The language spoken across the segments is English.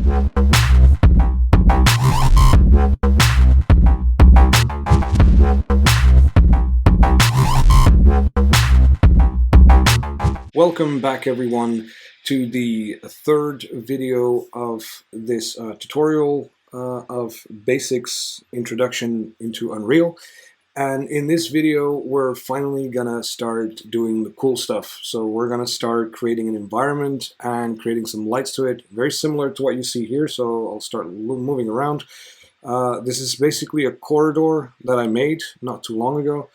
Welcome back everyone to the third video of this tutorial of basics introduction into Unreal. And in this video we're finally gonna start doing the cool stuff. So we're gonna start creating an environment and creating some lights to it, very similar to what you see here. So I'll start moving around. This is basically a corridor that I made not too long ago.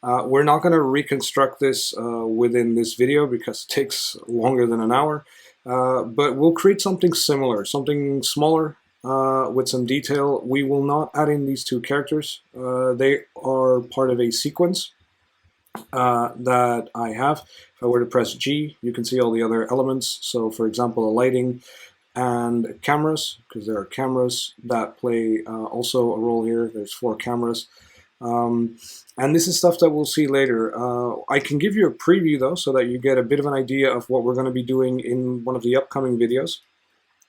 We're not going to reconstruct this within this video because it takes longer than an hour, but we'll create something similar, something smaller with some detail. We will not add in these two characters. They are part of a sequence that I have. If I were to press G, you can see all the other elements. So for example, the lighting and cameras, because there are cameras that play also a role here. There's 4 cameras. And this is stuff that we'll see later. I can give you a preview though, so that you get a bit of an idea of what we're going to be doing in one of the upcoming videos,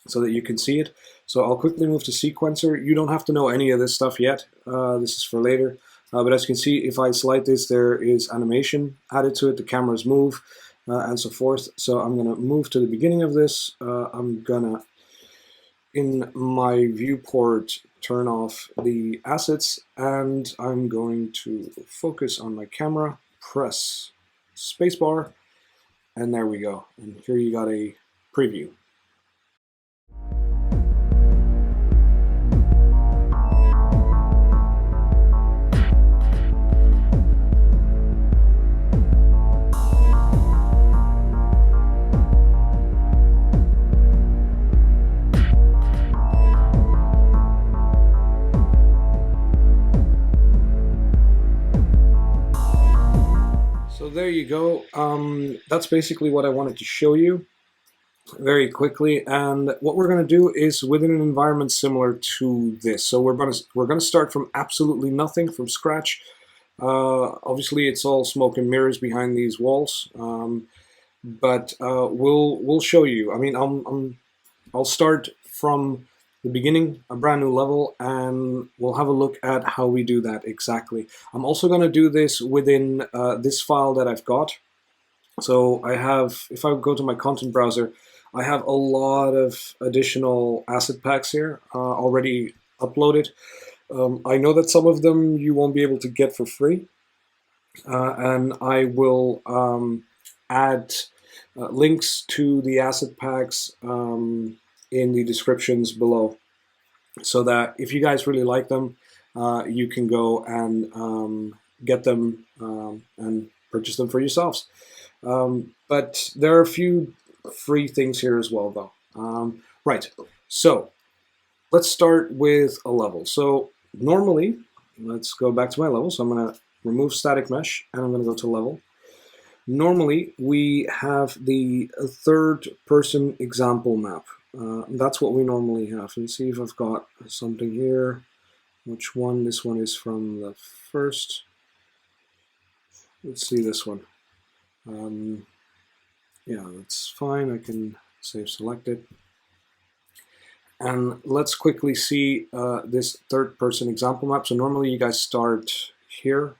so that you can see it. So I'll quickly move to sequencer. You don't have to know any of this stuff yet. This is for later. But as you can see, if I select this, there is animation added to it. The cameras move and so forth. So I'm going to move to the beginning of this. I'm going to, in my viewport, turn off the assets, and I'm going to focus on my camera, press spacebar, and there we go. And here you got a preview. So there you go. That's basically what I wanted to show you very quickly. And what we're going to do is within an environment similar to this. So we're going to start from absolutely nothing, from scratch. Obviously, it's all smoke and mirrors behind these walls, but we'll show you. I mean, I'll start from the beginning, a brand new level, and we'll have a look at how we do that exactly. I'm also going to do this within this file that I've got. So I have, if I go to my content browser, I have a lot of additional asset packs here already uploaded. I know that some of them you won't be able to get for free, and I will add links to the asset packs in the descriptions below, so that if you guys really like them, you can go and get them and purchase them for yourselves. But there are a few free things here as well though. Right, so let's start with a level. So normally, let's go back to my level. So I'm going to remove static mesh and I'm going to go to level. Normally we have the third person example map. That's what we normally have. Let's see if I've got something here. Which one? This one is from the first. Let's see this one. Yeah, that's fine. I can save selected. And let's quickly see this third person example map. So normally you guys start here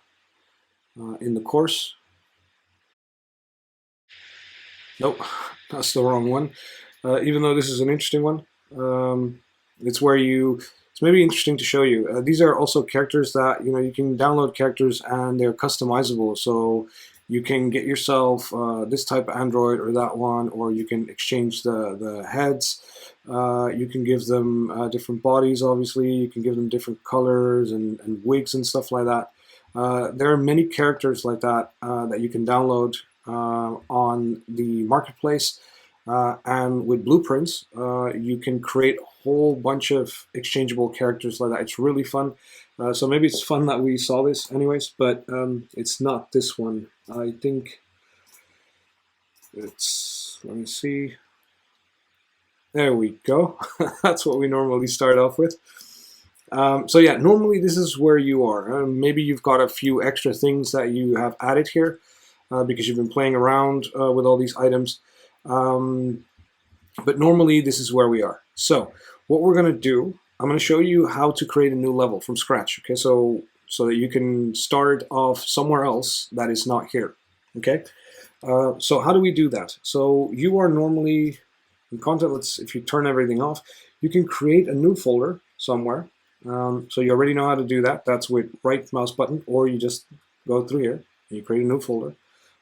in the course. Nope, that's the wrong one. Even though this is an interesting one, it's where it's maybe interesting to show you. These are also characters that, you know, you can download characters and they're customizable. So you can get yourself this type of android or that one, or you can exchange the heads. You can give them different bodies, obviously. You can give them different colors and wigs and stuff like that. There are many characters like that that you can download on the marketplace. And with blueprints, you can create a whole bunch of exchangeable characters like that. It's really fun. So maybe it's fun that we saw this anyways, but it's not this one. I think it's, let me see. There we go. That's what we normally start off with. So yeah, normally this is where you are. Maybe you've got a few extra things that you have added here because you've been playing around with all these items. But normally this is where we are. So what we're going to do, I'm going to show you how to create a new level from scratch. Okay, so that you can start off somewhere else that is not here. Okay, so how do we do that? So you are normally in content. If you turn everything off, you can create a new folder somewhere. So you already know how to do that. That's with right mouse button, or you just go through here and you create a new folder.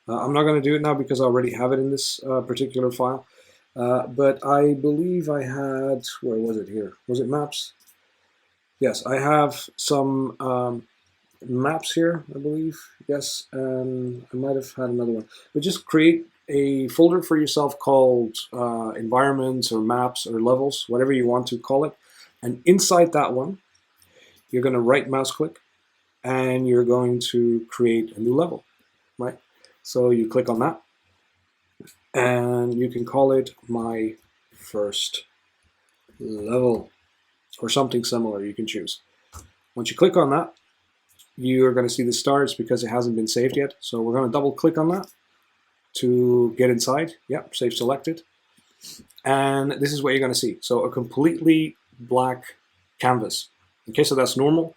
I'm not going to do it now because I already have it in this particular file. But I believe I had, where was it here? Was it maps? Yes, I have some maps here, I believe. Yes, and I might have had another one. But just create a folder for yourself called environments or maps or levels, whatever you want to call it. And inside that one, you're going to right mouse click and you're going to create a new level, right? So you click on that and you can call it my first level or something similar. You can choose. Once you click on that, you're going to see the stars because it hasn't been saved yet. So we're going to double click on that to get inside. Yep, save selected. And this is what you're going to see. So a completely black canvas. Okay, so that's normal.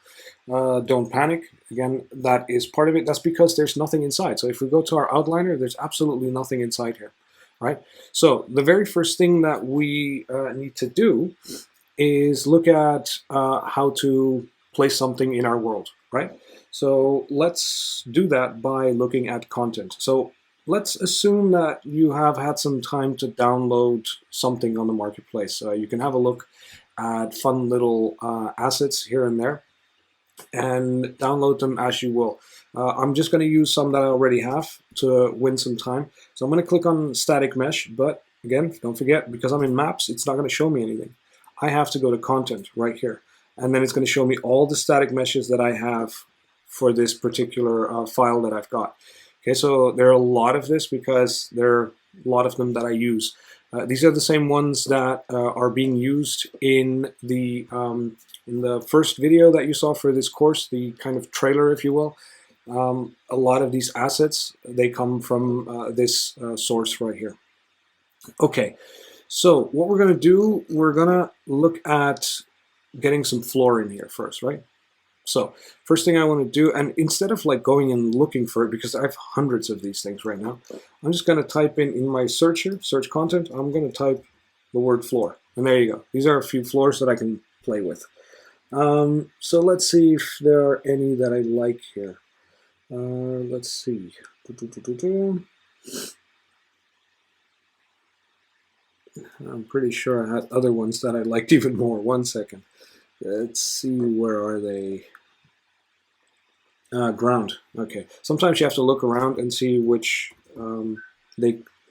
Don't panic. Again, that is part of it. That's because there's nothing inside. So if we go to our outliner, there's absolutely nothing inside here, right? So the very first thing that we need to do is look at how to place something in our world, right? So let's do that by looking at content. So let's assume that you have had some time to download something on the marketplace. You can have a look at fun little assets here and there and download them as you will. I'm just going to use some that I already have to win some time. So I'm going to click on static mesh, but again, don't forget, because I'm in maps, it's not going to show me anything. I have to go to content right here, and then it's going to show me all the static meshes that I have for this particular file that I've got. Okay, so there are a lot of this because there are a lot of them that I use. These are the same ones that are being used in the first video that you saw for this course, the kind of trailer, if you will. A lot of these assets, they come from this source right here. Okay, so what we're going to do, we're going to look at getting some floor in here first, right? So first thing I want to do, and instead of like going and looking for it, because I have hundreds of these things right now, I'm just going to type in my search here, search content, I'm going to type the word floor. And there you go. These are a few floors that I can play with. So let's see if there are any that I like here. Let's see. I'm pretty sure I had other ones that I liked even more. 1 second. Let's see, where are they? Ground. Okay. Sometimes you have to look around and see which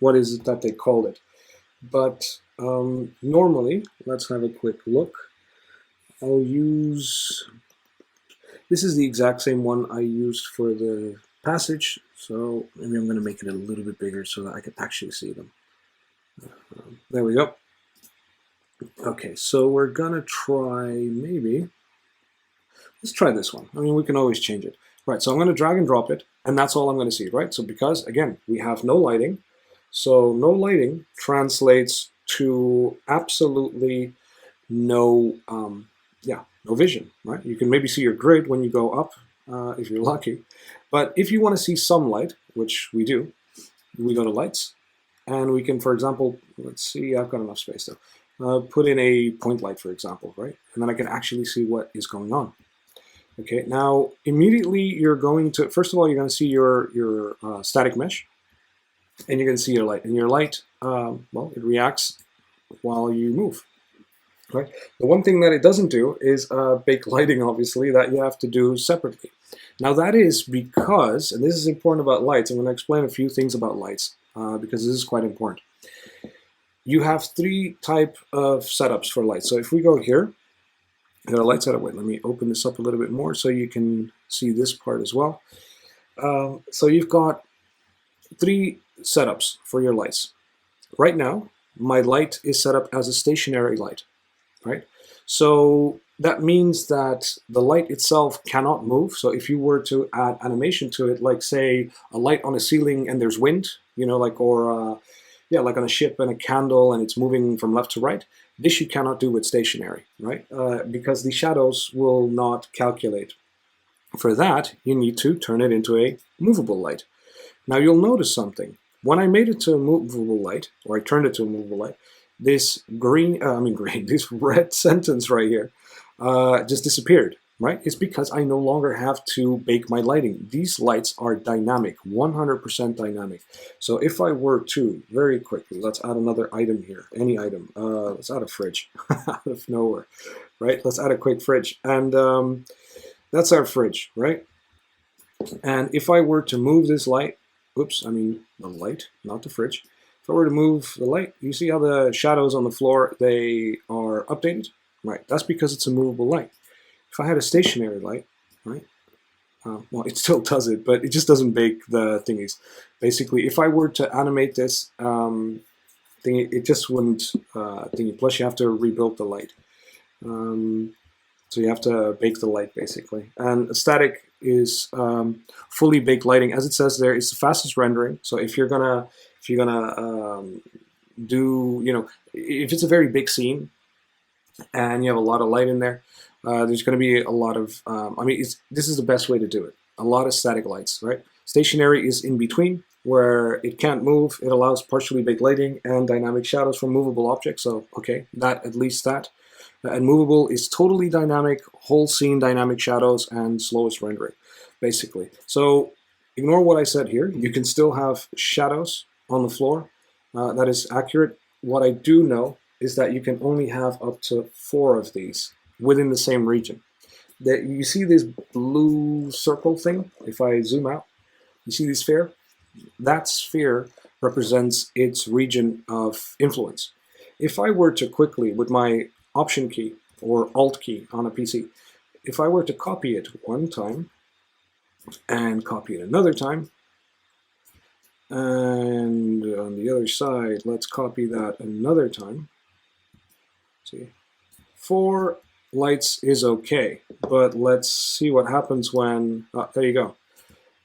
what is it that they called it. But normally, let's have a quick look. I'll use. This is the exact same one I used for the passage. So maybe I'm going to make it a little bit bigger so that I can actually see them. There we go. Okay, so we're gonna try maybe, let's try this one. I mean, we can always change it. Right, so I'm gonna drag and drop it, and that's all I'm gonna see, right? So because, again, we have no lighting, so no lighting translates to absolutely no, no vision, right? You can maybe see your grid when you go up, if you're lucky. But if you wanna see some light, which we do, we go to lights, and we can, for example, let's see, I've got enough space though. Put in a point light, for example, right? And then I can actually see what is going on. Okay, now immediately you're going to, first of all, you're going to see your static mesh, and you're going to see your light. And your light, well, it reacts while you move, right? The one thing that it doesn't do is bake lighting, obviously, that you have to do separately. Now that is because, and this is important about lights, I'm going to explain a few things about lights, because this is quite important. You have three types of setups for lights. So if we go here, got a light setup. Wait, let me open this up a little bit more so you can see this part as well. So you've got three setups for your lights. Right now, my light is set up as a stationary light, right? So that means that the light itself cannot move. So if you were to add animation to it, like say a light on a ceiling and there's wind, you know, like, or yeah, like on a ship and a candle and it's moving from left to right. This you cannot do with stationary, right? Because the shadows will not calculate. For that, you need to turn it into a movable light. Now you'll notice something. When I made it to a movable light, or I turned it to a movable light, this this red sentence right here just disappeared, right? It's because I no longer have to bake my lighting. These lights are dynamic, 100% dynamic. So if I were to, very quickly, let's add another item here, any item. Let's add a fridge out of nowhere, right? Let's add a quick fridge. And that's our fridge, right? And if I were to move this light, oops, I mean the light, not the fridge. If I were to move the light, you see how the shadows on the floor, they are updated? Right, that's because it's a movable light. If I had a stationary light, right, well, it still does it, but it just doesn't bake the thingies. Basically, if I were to animate this thingy, it just wouldn't thingy. Plus, you have to rebuild the light. So you have to bake the light, basically. And static is fully baked lighting. As it says there, it's the fastest rendering. So if you're gonna do, if it's a very big scene and you have a lot of light in there, there's going to be a lot of, this is the best way to do it. A lot of static lights, right? Stationary is in between, where it can't move. It allows partially baked lighting and dynamic shadows from movable objects. So, okay, at least that. And movable is totally dynamic, whole scene dynamic shadows and slowest rendering, basically. So ignore what I said here. You can still have shadows on the floor. That is accurate. What I do know is that you can only have up to 4 of these within the same region. You see this blue circle thing? If I zoom out, you see this sphere? That sphere represents its region of influence. If I were to quickly, with my Option key or Alt key on a PC, if I were to copy it one time and copy it another time, and on the other side, let's copy that another time. See, 4 lights is okay, but let's see what happens when, there you go.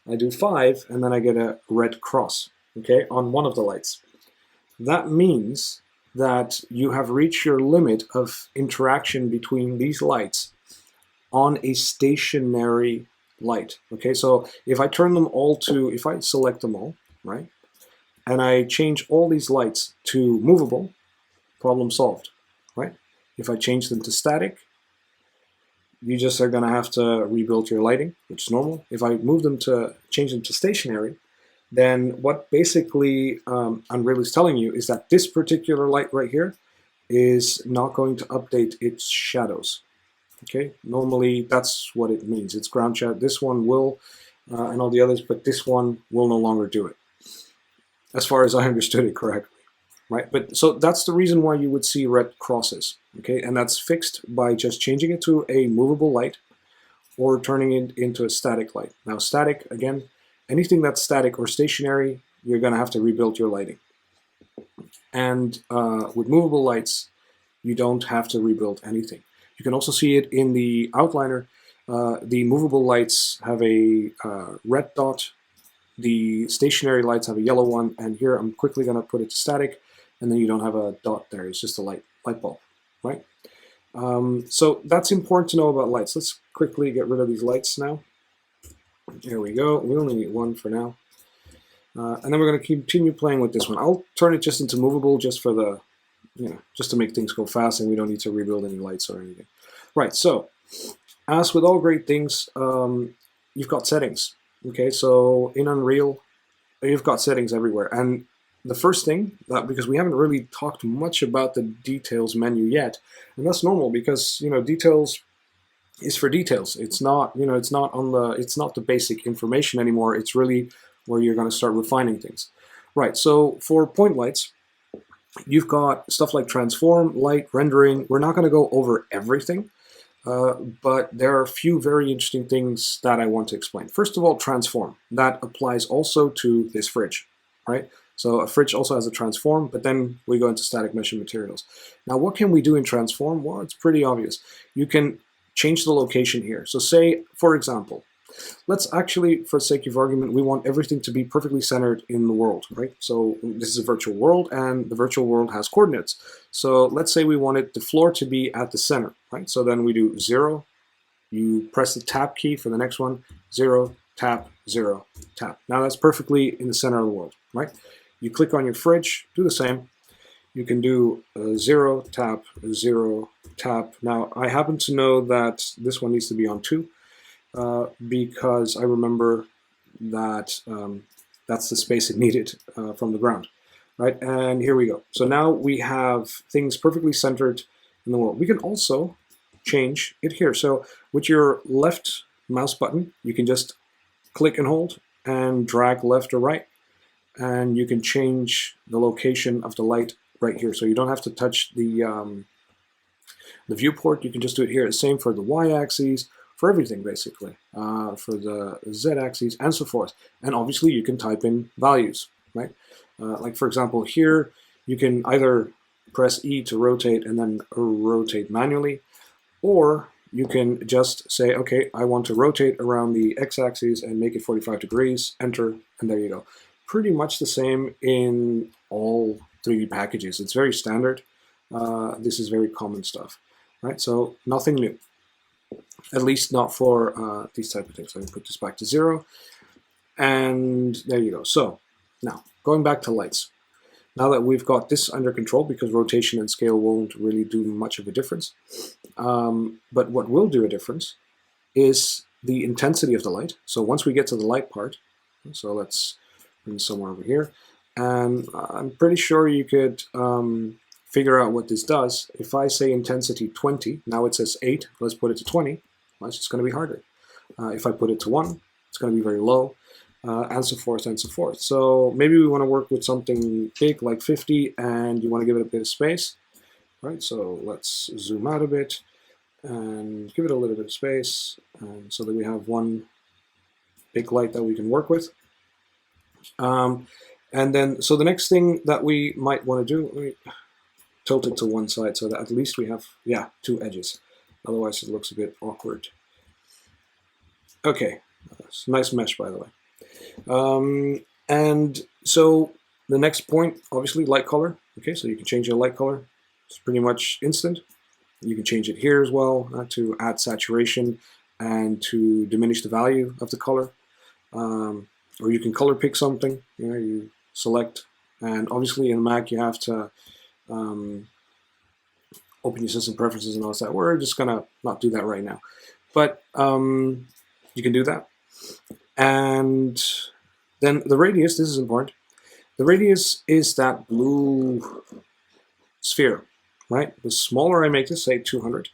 I do 5 and then I get a red cross, okay, on one of the lights. That means that you have reached your limit of interaction between these lights on a stationary light. Okay, so if I turn them all to, if I select them all, right, and I change all these lights to movable, problem solved, right? If I change them to static, you just are going to have to rebuild your lighting, which is normal. If I change them to stationary, then what basically Unreal is telling you is that this particular light right here is not going to update its shadows. Okay, normally that's what it means. It's ground shadow. This one will, and all the others, but this one will no longer do it, as far as I understood it correctly, right? But so that's the reason why you would see red crosses. Okay, and that's fixed by just changing it to a movable light or turning it into a static light. Now, static, again, anything that's static or stationary, you're going to have to rebuild your lighting. And with movable lights, you don't have to rebuild anything. You can also see it in the outliner. The movable lights have a red dot. The stationary lights have a yellow one. And here I'm quickly going to put it to static. And then you don't have a dot there. It's just a light bulb, right? So that's important to know about lights. Let's quickly get rid of these lights now. Here we go. We only need 1 for now. And then we're going to continue playing with this one. I'll turn it just into movable just for the, just to make things go fast and we don't need to rebuild any lights or anything. Right, so as with all great things, you've got settings. Okay, so in Unreal, you've got settings everywhere. And the first thing, because we haven't really talked much about the details menu yet, and that's normal because, details is for details. It's not, it's not the basic information anymore. It's really where you're going to start refining things. Right, so for point lights, you've got stuff like transform, light, rendering. We're not going to go over everything, but there are a few very interesting things that I want to explain. First of all, transform. That applies also to this fridge, right? So a fridge also has a transform, but then we go into static mesh and materials. Now, what can we do in transform? Well, it's pretty obvious. You can change the location here. So say, for example, Let's actually, for the sake of argument, we want everything to be perfectly centered in the world, right? So this is a virtual world, and the virtual world has coordinates. So let's say we wanted the floor to be at the center, right? So then we do 0, you press the tab key for the next one, 0, tap, 0, tap. Now that's perfectly in the center of the world, right? You click on your fridge, do the same. You can do 0, tap, 0, tap. Now I happen to know that this one needs to be on 2 because I remember that that's the space it needed from the ground, right? And here we go. So now we have things perfectly centered in the world. We can also change it here. So with your left mouse button, you can just click and hold and drag left or right, and you can change the location of the light right here. So you don't have to touch the viewport. You can just do it here. The same for the y-axis, for everything basically, for the z-axis and so forth. And obviously you can type in values, right? Like for example here, you can either press E to rotate and then rotate manually, or you can just say, okay, I want to rotate around the x-axis and make it 45 degrees, enter, and there you go. Pretty much the same in all 3D packages. It's very standard. This is very common stuff, right? So nothing new, at least not for these type of things. Let me put this back to 0, and there you go. So now going back to lights. Now that we've got this under control, because rotation and scale won't really do much of a difference, but what will do a difference is the intensity of the light. So once we get to the light part, so let's bring somewhere over here, and I'm pretty sure you could figure out what this does. If I say intensity 20, now it says 8, let's put it to 20, well, it's just going to be harder. If I put it to 1, it's going to be very low. And so forth and so forth. So maybe we want to work with something big like 50 and you want to give it a bit of space, right? So let's zoom out a bit and give it a little bit of space, and so that we have one big light that we can work with. And then, so the next thing that we might want to do, let me tilt it to one side so that at least we have, yeah, 2 edges. Otherwise it looks a bit awkward. Okay, it's a nice mesh, by the way. And so the next point, obviously light color. Okay, so you can change your light color. It's pretty much instant. You can change it here as well to add saturation and to diminish the value of the color. Or you can color pick something. You know, you select, and obviously in Mac you have to open your system preferences and all that. We're just gonna not do that right now, but you can do that. And then the radius, this is important. The radius is that blue sphere, right? The smaller I make this, say 200,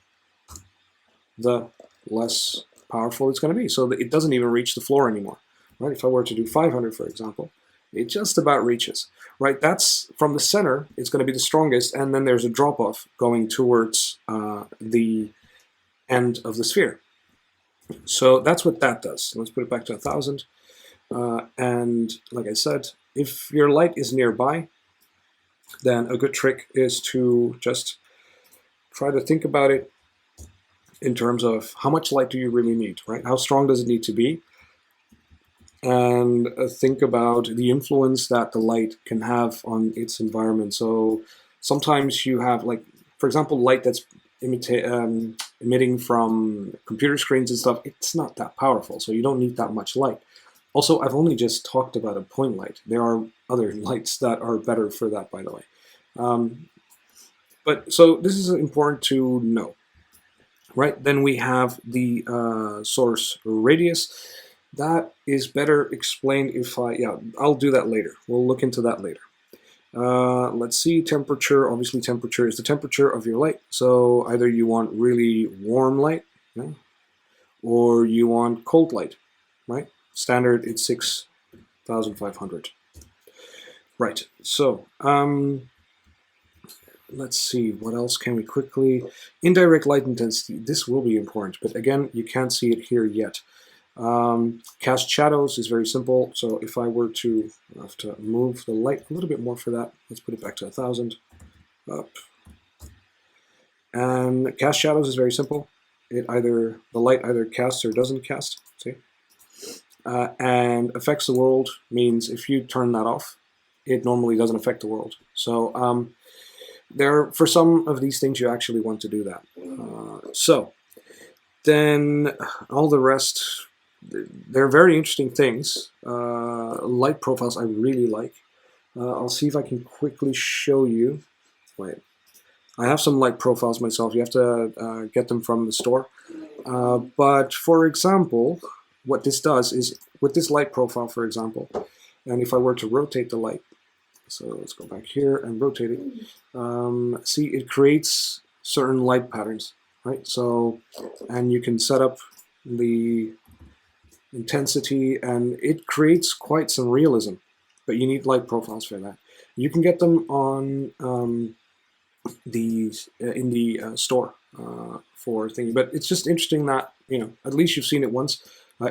the less powerful it's going to be. So that it doesn't even reach the floor anymore, right? If I were to do 500, for example, it just about reaches, right? That's from the center, it's going to be the strongest, and then there's a drop-off going towards the end of the sphere. So that's what that does. Let's put it back to 1000. And like I said, if your light is nearby, then a good trick is to just try to think about it in terms of how much light do you really need, right? How strong does it need to be? And think about the influence that the light can have on its environment. So sometimes you have, like, for example, light that's emitting from computer screens and stuff, it's not that powerful, so you don't need that much light. Also, I've only just talked about a point light. There are other lights that are better for that, by the way. But so this is important to know, right? Then we have the source radius. That is better explained if I'll do that later. We'll look into that later. Let's see, temperature. Obviously, temperature is the temperature of your light. So either you want really warm light, yeah, or you want cold light, right? Standard, it's 6,500. Right, so let's see, what else can we quickly... Indirect light intensity, this will be important, but again, you can't see it here yet. Cast shadows is very simple, so if I were to have to move the light a little bit more for that, let's put it back to 1000, up. And cast shadows is very simple. The light either casts or doesn't cast, see? and affects the world means if you turn that off, it normally doesn't affect the world. So for some of these things, you actually want to do that. So then all the rest, they're very interesting things. Light profiles I really like. I'll see if I can quickly show you. Wait, I have some light profiles myself. You have to get them from the store. But for example, what this does is with this light profile, for example, and if I were to rotate the light, so let's go back here and rotate it. See, it creates certain light patterns, right? So, and you can set up the intensity, and it creates quite some realism. But you need light profiles for that. You can get them on in the store for things. But it's just interesting that at least you've seen it once.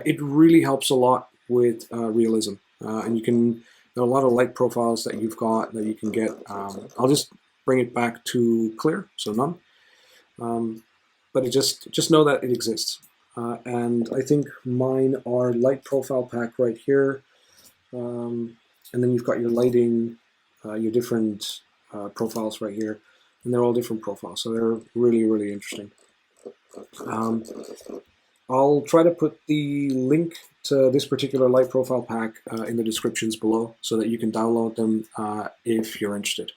It really helps a lot with realism, and you can. There are a lot of light profiles that you've got that you can get. I'll just bring it back to clear, so none. But it just know that it exists. And I think mine are light profile pack right here. And then you've got your lighting, your different profiles right here. And they're all different profiles, so they're really, really interesting. I'll try to put the link to this particular light profile pack in the descriptions below so that you can download them if you're interested.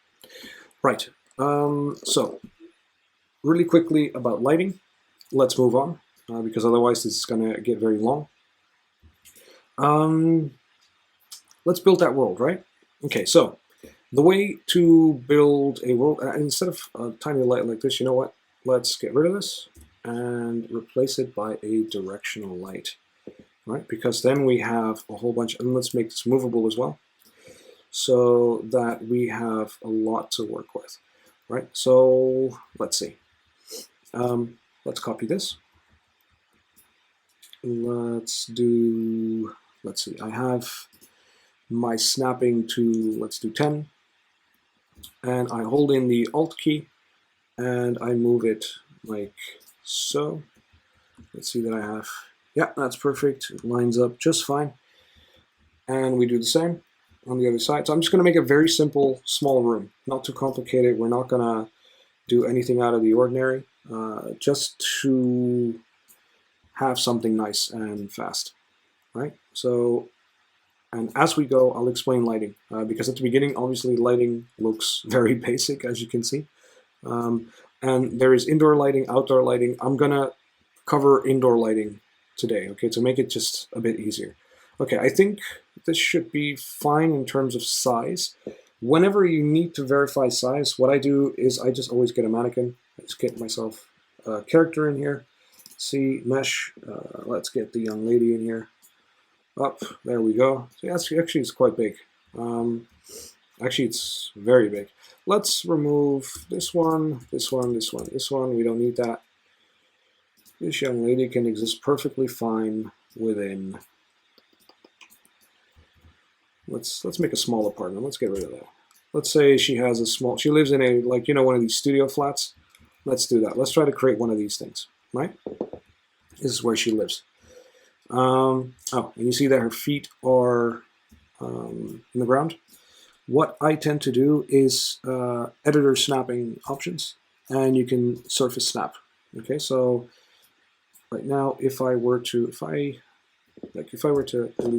Right, so really quickly about lighting, let's move on because otherwise this is going to get very long. Let's build that world, right? Okay, so the way to build a world, instead of a tiny light like this, you know what? Let's get rid of this and replace it by a directional light, right? Because then we have a whole bunch, and let's make this movable as well, so that we have a lot to work with, right? So let's see. Let's copy this. Let's see, I have my snapping to, let's do 10, and I hold in the Alt key and I move it like so. Let's see that I have, yeah, that's perfect. It lines up just fine. And we do the same on the other side. So I'm just going to make a very simple, small room, not too complicated. We're not going to do anything out of the ordinary, just to have something nice and fast, right? So, and as we go, I'll explain lighting, because at the beginning, obviously, lighting looks very basic, as you can see. And there is indoor lighting, outdoor lighting. I'm gonna cover indoor lighting today, okay, to make it just a bit easier. Okay, I think this should be fine in terms of size. Whenever you need to verify size, what I do is I just always get a mannequin. I just get myself a character in here. See, mesh, let's get the young lady in here. Up, there we go. So actually, it's quite big. Actually, it's very big. Let's remove this one, this one, this one, this one. We don't need that. This young lady can exist perfectly fine within. Let's make a small apartment. Let's get rid of that. Let's say she has a small. She lives in a, like, one of these studio flats. Let's do that. Let's try to create one of these things, right? This is where she lives. Oh, and you see that her feet are in the ground. What I tend to do is editor snapping options, and you can surface snap. Okay, so right now, if I were to delete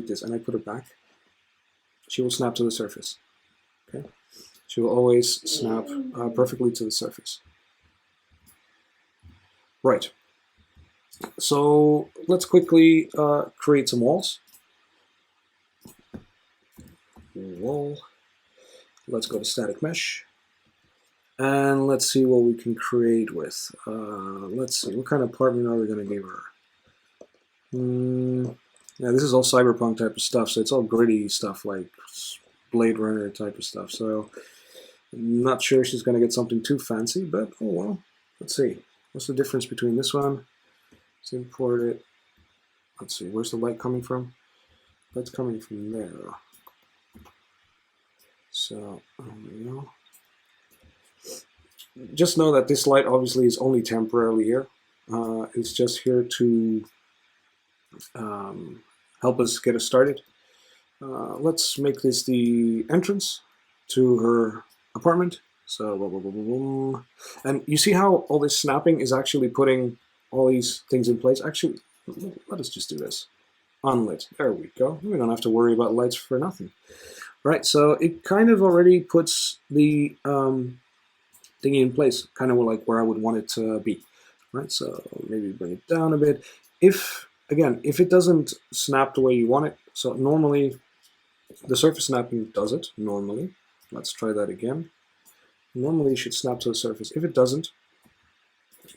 this and I put it back, she will snap to the surface. Okay, she will always snap perfectly to the surface. Right. So let's quickly create some walls. Wall. Let's go to static mesh. And let's see what we can create with. Let's see, what kind of apartment are we going to give her? Yeah, this is all cyberpunk type of stuff, so it's all gritty stuff like Blade Runner type of stuff. So I'm not sure she's going to get something too fancy, but oh well. Let's see. What's the difference between this one? Let's import it. Let's see, where's the light coming from? That's coming from there. So, there we go. Just know that this light obviously is only temporarily here. It's just here to help us get us started. Let's make this the entrance to her apartment. So, boom, boom, boom, boom. And you see how all this snapping is actually putting all these things in place? Actually, let us just do this. Unlit. There we go. We don't have to worry about lights for nothing. Right, so it kind of already puts the thingy in place, kind of like where I would want it to be. Right, so maybe bring it down a bit. If, again, if it doesn't snap the way you want it, so normally the surface snapping does it, normally. Let's try that again. Normally it should snap to the surface. If it doesn't,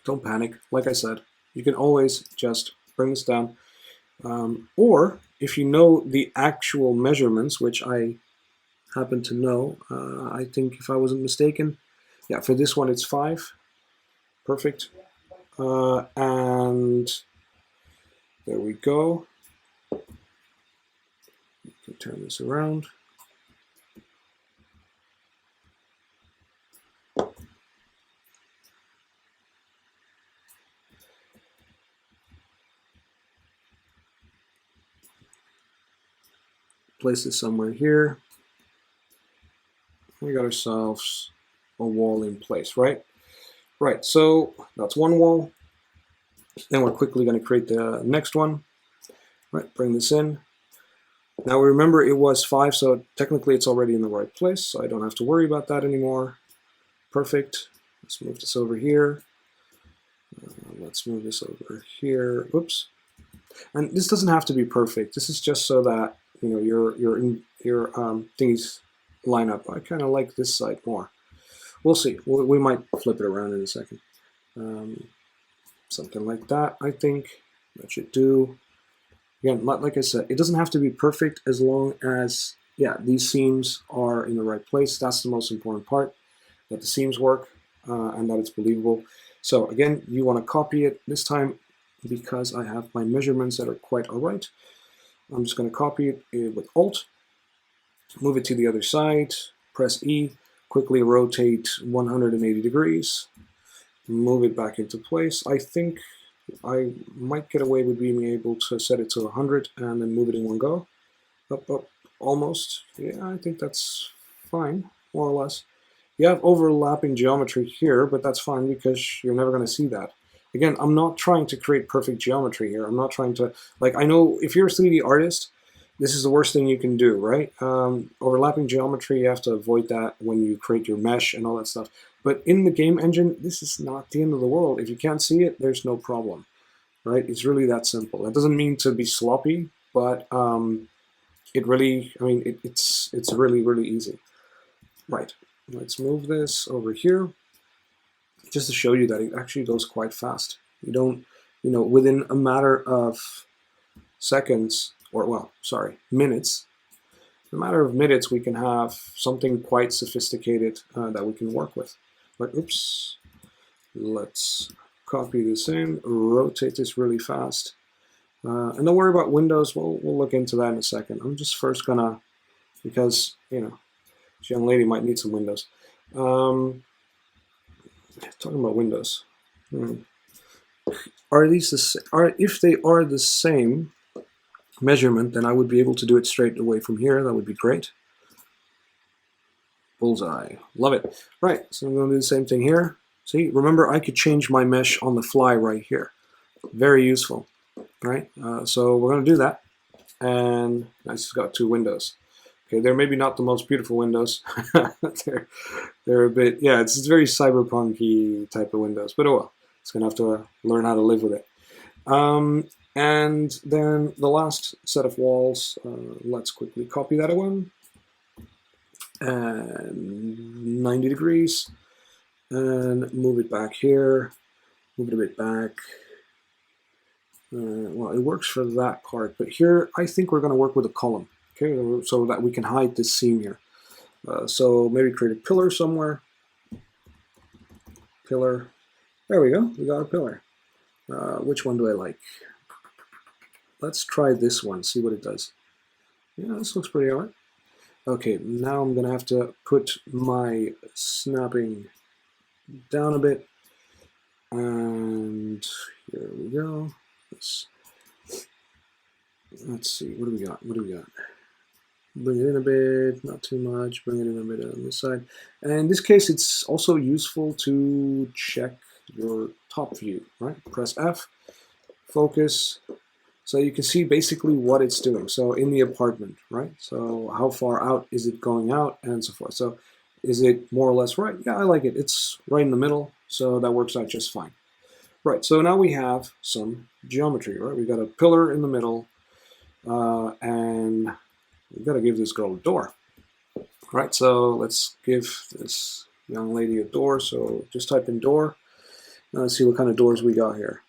don't panic. Like I said, you can always just bring this down. Or if you know the actual measurements, which I happen to know, I think if I wasn't mistaken, yeah, for this one it's 5. Perfect. And there we go. You can turn this around. Place this somewhere here. We got ourselves a wall in place, right? Right, so that's one wall. Then we're quickly going to create the next one. Right, bring this in. Now remember it was 5, so technically it's already in the right place, so I don't have to worry about that anymore. Perfect. Let's move this over here. Let's move this over here. Oops. And this doesn't have to be perfect. This is just so that you know your things line up. I kind of like this side more. We'll see. We might flip it around in a second. Something like that, I think. That should do. Again, like I said, it doesn't have to be perfect as long as, yeah, these seams are in the right place. That's the most important part, that the seams work and that it's believable. So again, you want to copy it this time because I have my measurements that are quite all right. I'm just going to copy it with Alt, move it to the other side, press E, quickly rotate 180 degrees, move it back into place. I think I might get away with being able to set it to 100 and then move it in one go. Up, almost. Yeah, I think that's fine, more or less. You have overlapping geometry here, but that's fine because you're never going to see that. Again, I'm not trying to create perfect geometry here. I'm not trying to, like, I know if you're a 3D artist, this is the worst thing you can do, right? Overlapping geometry, you have to avoid that when you create your mesh and all that stuff. But in the game engine, this is not the end of the world. If you can't see it, there's no problem, right? It's really that simple. That doesn't mean to be sloppy, but it really, I mean, it's really, really easy. Right, let's move this over here just to show you that it actually goes quite fast. You don't, you know, within a matter of seconds, or well, sorry, minutes, in a matter of minutes, we can have something quite sophisticated that we can work with. But oops, let's copy this in, rotate this really fast. And don't worry about windows, we'll look into that in a second. I'm just first gonna, because, you know, this young lady might need some windows. Talking about windows. Are these if they are the same measurement, then I would be able to do it straight away from here. That would be great. Bullseye. Love it. Right, so I'm going to do the same thing here. See, remember I could change my mesh on the fly right here. Very useful, right? So we're going to do that. And I just got 2 windows. Okay, they're maybe not the most beautiful windows. they're a bit, yeah, it's very cyberpunk-y type of windows. But oh well, it's going to have to learn how to live with it. And then the last set of walls, let's quickly copy that one. And 90 degrees. And move it back here. Move it a bit back. Well, it works for that part. But here, I think we're going to work with a column. Okay, so that we can hide this seam here. So maybe create a pillar somewhere. Pillar. There we go. We got a pillar. Which one do I like? Let's try this one, see what it does. Yeah, this looks pretty alright. Okay, now I'm going to have to put my snapping down a bit. And here we go. let's see, what do we got? What do we got? Bring it in a bit, not too much, bring it in a bit on this side. And in this case, it's also useful to check your top view, right? Press F, focus, so you can see basically what it's doing. So in the apartment, right? So how far out is it going out and so forth. So is it more or less right? Yeah, I like it. It's right in the middle, so that works out just fine. Right, so now we have some geometry, right? We've got a pillar in the middle, and we've got to give this girl a door. All right, so let's give this young lady a door. So just type in door. Now let's see what kind of doors we got here.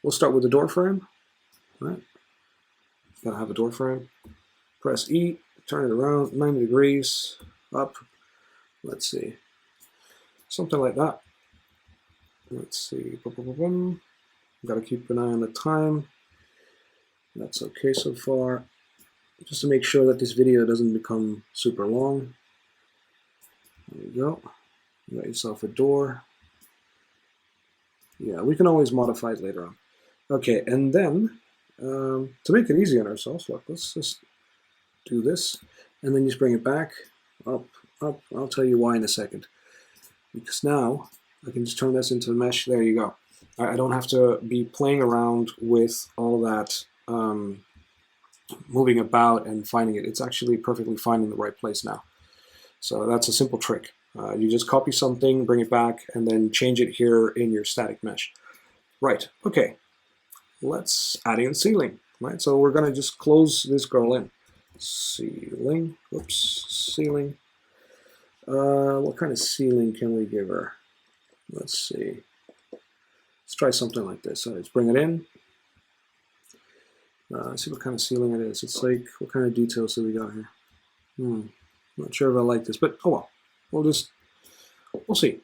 We'll start with the door frame. All right, gotta have a door frame. Press E, turn it around 90 degrees, up. Let's see, something like that. Let's see. Got to keep an eye on the time. That's okay so far. Just to make sure that this video doesn't become super long. There you go. You got yourself a door. Yeah, we can always modify it later on. Okay, and then to make it easy on ourselves, look, let's just do this, and then just bring it back, up, up. I'll tell you why in a second. Because now I can just turn this into a mesh. There you go. I don't have to be playing around with all that moving about and finding it. It's actually perfectly fine in the right place now. So that's a simple trick. You just copy something, bring it back, and then change it here in your static mesh. Right, okay. Let's add in ceiling. Right, so we're gonna just close this girl in. Ceiling, whoops, ceiling. What kind of ceiling can we give her? Let's see. Let's try something like this. So let's bring it in. See what kind of ceiling it is. It's like, what kind of details do we got here? Not sure if I like this, but oh well. We'll see.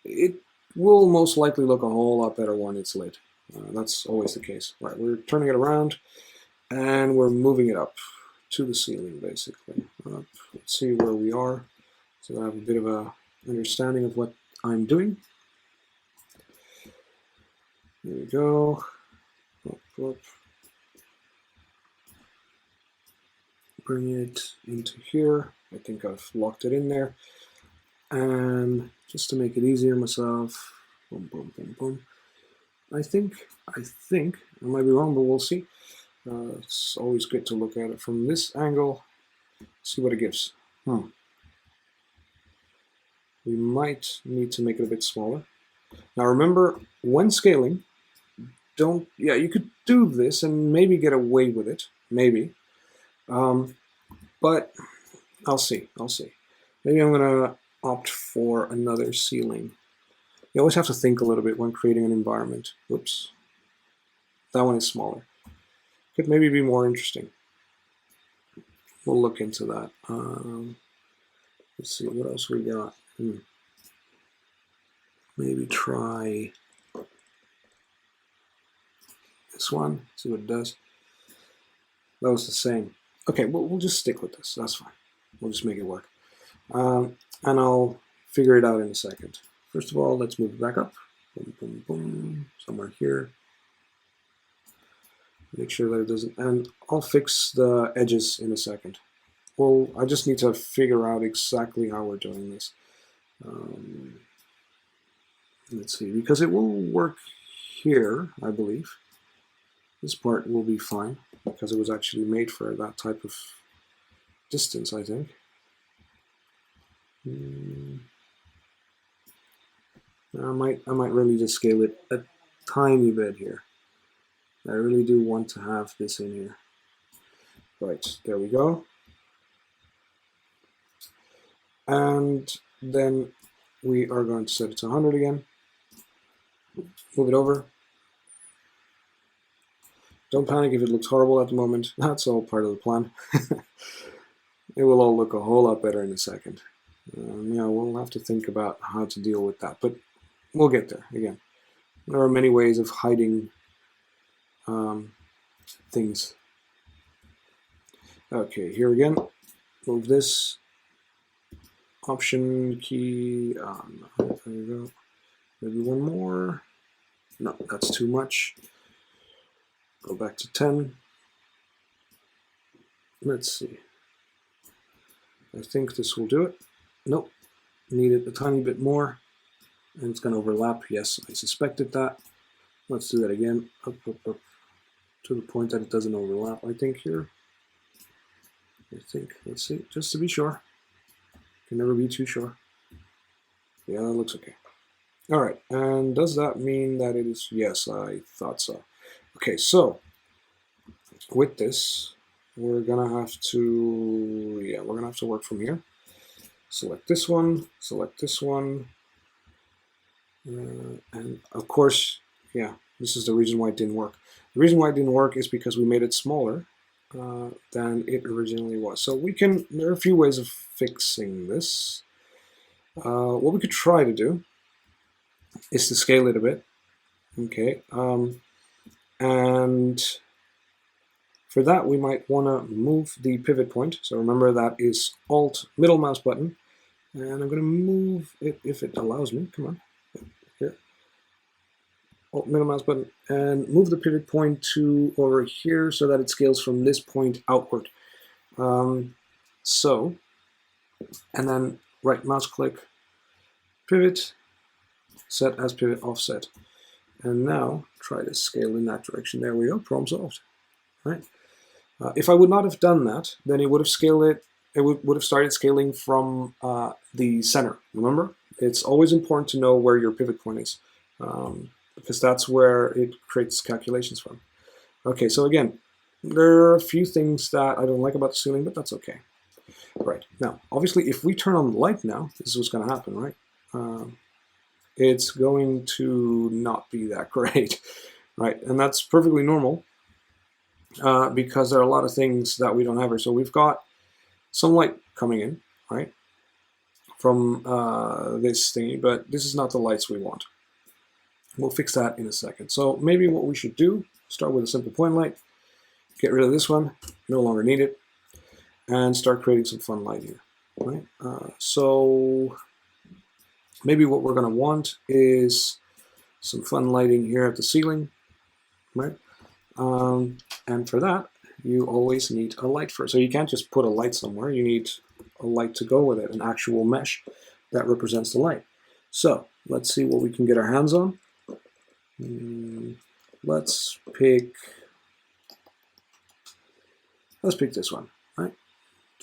It will most likely look a whole lot better when it's lit. That's always the case. Right, we're turning it around, and we're moving it up to the ceiling, basically. Let's see where we are, so I have a bit of a understanding of what I'm doing. There we go. Up. Bring it into here. I think I've locked it in there. And just to make it easier myself, boom, boom, boom, boom. I think, I might be wrong, but we'll see. It's always good to look at it from this angle, see what it gives. We might need to make it a bit smaller. Now remember, when scaling, you could do this and maybe get away with it, maybe. But I'll see. Maybe I'm gonna opt for another ceiling. You always have to think a little bit when creating an environment. Whoops. That one is smaller. Could maybe be more interesting. We'll look into that. Let's see, what else we got? Maybe try this one, see what it does. That was the same. Okay, we'll just stick with this. That's fine. We'll just make it work. And I'll figure it out in a second. First of all, let's move it back up. Boom, boom, boom. Somewhere here. Make sure that it doesn't. And I'll fix the edges in a second. Well, I just need to figure out exactly how we're doing this. Let's see, because it will work here, I believe. This part will be fine because it was actually made for that type of distance, I think. I might really just scale it a tiny bit here. I really do want to have this in here. Right, there we go. And then we are going to set it to 100 again. Move it over. Don't panic if it looks horrible at the moment. That's all part of the plan. It will all look a whole lot better in a second. Yeah, we'll have to think about how to deal with that, but we'll get there. Again, there are many ways of hiding things. Okay, here again, move this option key. There you go. Maybe one more. No, that's too much. Go back to 10. Let's see. I think this will do it. Nope. Need it a tiny bit more. And it's going to overlap. Yes, I suspected that. Let's do that again. Up, up, up. To the point that it doesn't overlap, I think, here. I think. Let's see. Just to be sure. Can never be too sure. Yeah, that looks okay. All right. And does that mean that it is? Yes, I thought so. Okay, so with this, we're going to have to, yeah, we're going to have to work from here. Select this one, select this one. And of course, yeah, this is the reason why it didn't work. The reason why it didn't work is because we made it smaller than it originally was. So we can, there are a few ways of fixing this. What we could try to do is to scale it a bit. Okay, and for that we might want to move the pivot point. So remember that is Alt middle mouse button, and I'm going to move it if it allows me. Come on, here. Alt middle mouse button, and move the pivot point to over here so that it scales from this point outward. So, and then right mouse click, pivot, set as pivot offset. And now try to scale in that direction. There we go, problem solved. Right. If I would not have done that, then it would have scaled it. It would have started scaling from the center. Remember, it's always important to know where your pivot point is, because that's where it creates calculations from. Okay, so again, there are a few things that I don't like about the ceiling, but that's okay. Right, now, obviously, if we turn on the light now, this is what's going to happen, right? It's going to not be that great, right? And that's perfectly normal because there are a lot of things that we don't have here. So we've got some light coming in, right, from this thingy, but this is not the lights we want. We'll fix that in a second. So maybe what we should do, start with a simple point light, get rid of this one, no longer need it, and start creating some fun light here, right? So maybe what we're going to want is some fun lighting here at the ceiling, right? And for that, you always need a light first. So you can't just put a light somewhere. You need a light to go with it, an actual mesh that represents the light. So let's see what we can get our hands on. Let's pick this one, right?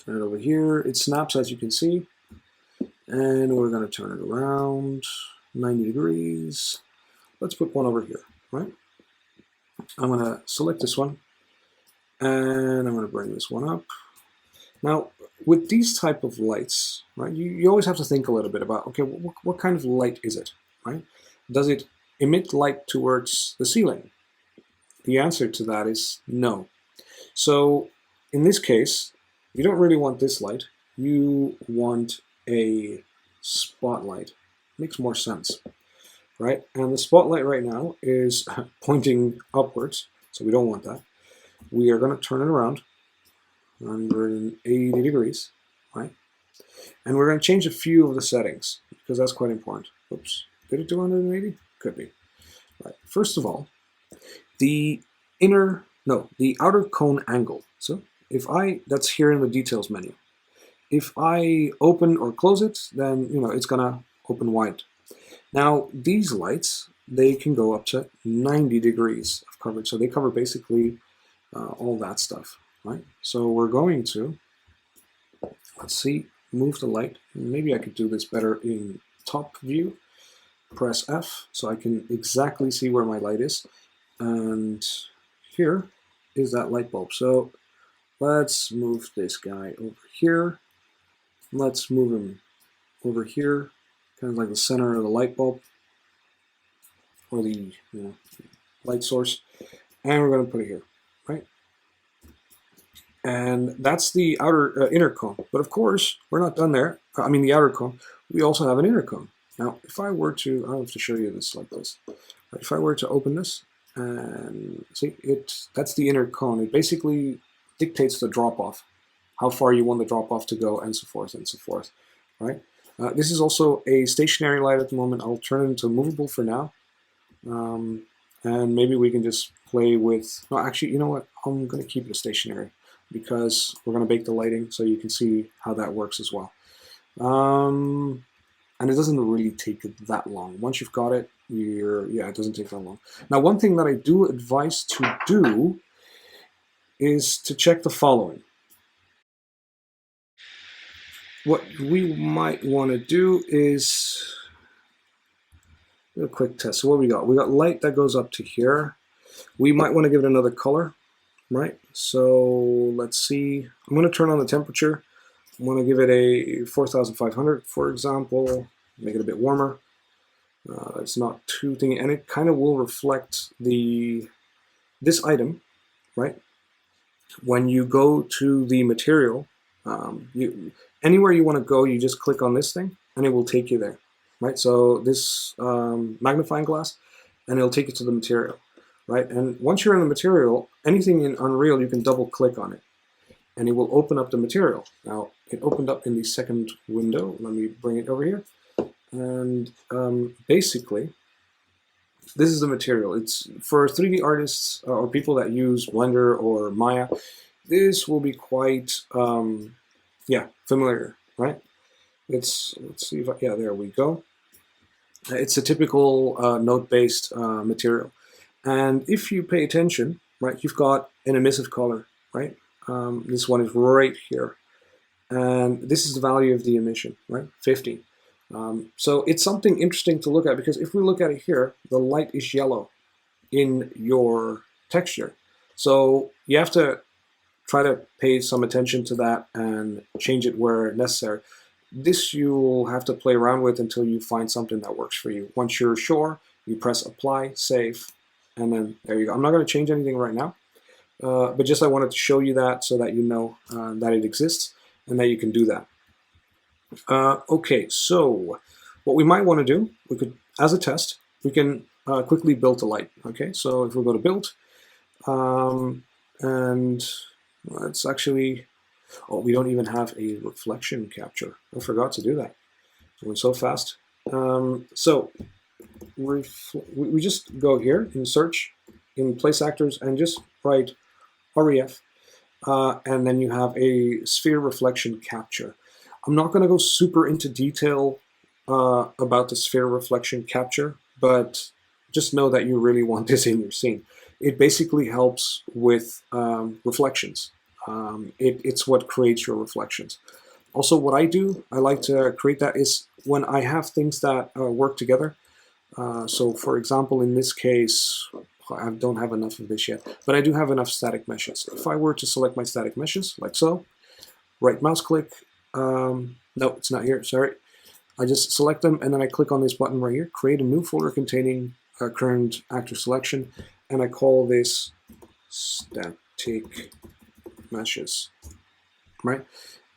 Turn it over here. It snaps, as you can see. And we're going to turn it around 90 degrees. Let's put one over here, right? I'm going to select this one, and I'm going to bring this one up. Now, with these type of lights, right, you always have to think a little bit about, okay, what kind of light is it, right? Does it emit light towards the ceiling? The answer to that is no. So in this case, you don't really want this light. You want a spotlight. Makes more sense, right? And the spotlight right now is pointing upwards, so we don't want that. We are going to turn it around 180 degrees, right? And we're going to change a few of the settings because that's quite important. Oops, did it do 180? Could be. Right. First of all, the outer cone angle. So if that's here in the details menu. If I open or close it, then it's gonna open wide. Now these lights, they can go up to 90 degrees of coverage, so they cover basically all that stuff, right? So we're going to, let's see, move the light. Maybe I could do this better in top view. Press F so I can exactly see where my light is, and here is that light bulb. So let's move this guy over here. Let's move him over here, kind of like the center of the light bulb, or the light source, and we're going to put it here, right? And that's the outer inner cone. But of course, we're not done there. I mean, the outer cone. We also have an inner cone. Now, if I were to, I'll have to show you this like this. If I were to open this and see, that's the inner cone. It basically dictates the drop-off, how far you want the drop-off to go, and so forth, right? This is also a stationary light at the moment. I'll turn it into movable for now. and maybe we can just play with, no, actually, you know what, I'm going to keep it stationary because we're going to bake the lighting so you can see how that works as well. And it doesn't really take that long. Once you've got it, yeah, it doesn't take that long. Now, one thing that I do advise to do is to check the following. What we might want to do is do a quick test. So what we got? We got light that goes up to here. We might want to give it another color, right? So let's see. I'm going to turn on the temperature. I'm going to give it a 4,500, for example. Make it a bit warmer. It's not too thingy, and it kind of will reflect this item, right? When you go to the material, anywhere you want to go, you just click on this thing, and it will take you there, right? So this magnifying glass, and it'll take you to the material, right? And once you're in the material, anything in Unreal, you can double click on it, and it will open up the material. Now, it opened up in the second window. Let me bring it over here. And basically, this is the material. It's for 3D artists or people that use Blender or Maya. This will be quite, yeah, familiar, right? Let's see if yeah, there we go. It's a typical node-based material, and if you pay attention, right, you've got an emissive color, right? This one is right here, and this is the value of the emission, right? 50. So it's something interesting to look at, because if we look at it here, the light is yellow in your texture. So you have to try to pay some attention to that and change it where necessary. This you'll have to play around with until you find something that works for you. Once you're sure, you press apply, save, and then there you go. I'm not going to change anything right now, but just I wanted to show you that so that you know that it exists and that you can do that. Okay, so what we might want to do, we could, as a test, we can quickly build a light. Okay, so if we go to build, and let's actually, oh, we don't even have a reflection capture. I forgot to do that. It went so fast. So we just go here in search, in place actors, and just write REF, and then you have a sphere reflection capture. I'm not going to go super into detail about the sphere reflection capture, but just know that you really want this in your scene. It basically helps with reflections. It's what creates your reflections. Also, what I do, I like to create that is when I have things that work together. So for example, in this case, I don't have enough of this yet, but I do have enough static meshes. If I were to select my static meshes, like so, right mouse click, no, it's not here, sorry. I just select them, and then I click on this button right here, create a new folder containing current actor selection, and I call this static meshes, right?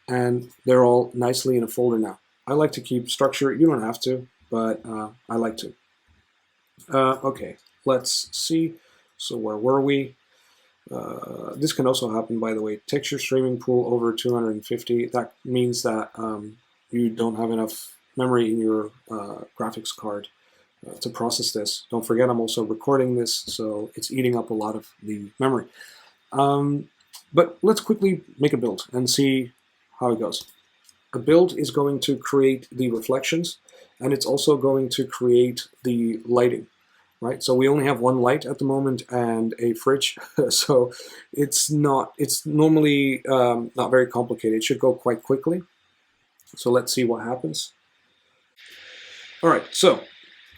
And they're all nicely in a folder now. I like to keep structure. You don't have to, but I like to. Okay, let's see. So where were we? This can also happen, by the way. Texture streaming pool over 250. That means that you don't have enough memory in your graphics card to process this. Don't forget, I'm also recording this, so it's eating up a lot of the memory. But let's quickly make a build and see how it goes. A build is going to create the reflections, and it's also going to create the lighting. Right, so we only have one light at the moment and a fridge, so it's normally not very complicated. It should go quite quickly. So let's see what happens. All right, so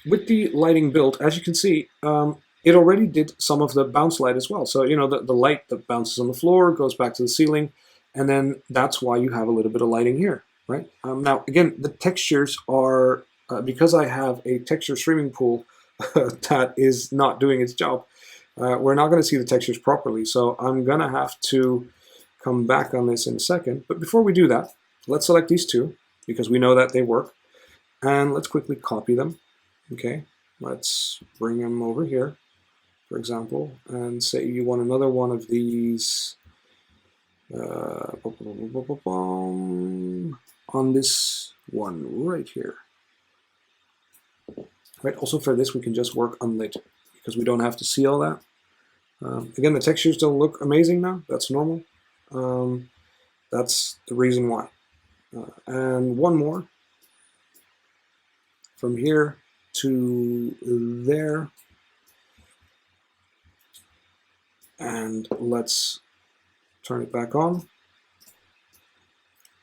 with the lighting build, as you can see, it already did some of the bounce light as well. So you know the light that bounces on the floor goes back to the ceiling, and then that's why you have a little bit of lighting here, right? Now again, the textures are because I have a texture streaming pool that is not doing its job. We're not going to see the textures properly, so I'm going to have to come back on this in a second. But before we do that, let's select these two, because we know that they work, and let's quickly copy them. Okay, let's bring them over here, for example, and say you want another one of these on this one right here. Right. Also for this, we can just work unlit, because we don't have to see all that. Again, the textures don't look amazing now. That's normal. That's the reason why. And one more. From here to there. And let's turn it back on.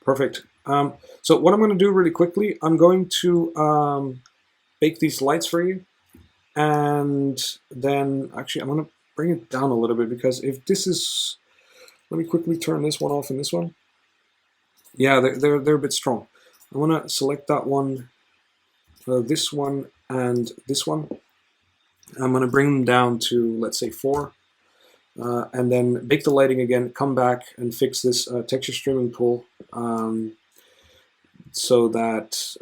Perfect. So what I'm going to do really quickly, I'm going to bake these lights for you. And then actually I'm going to bring it down a little bit, because if this is, let me quickly turn this one off and this one. Yeah, they're a bit strong. I want to select that one, this one, and this one. I'm going to bring them down to, let's say, 4. And then bake the lighting again, come back and fix this texture streaming tool so that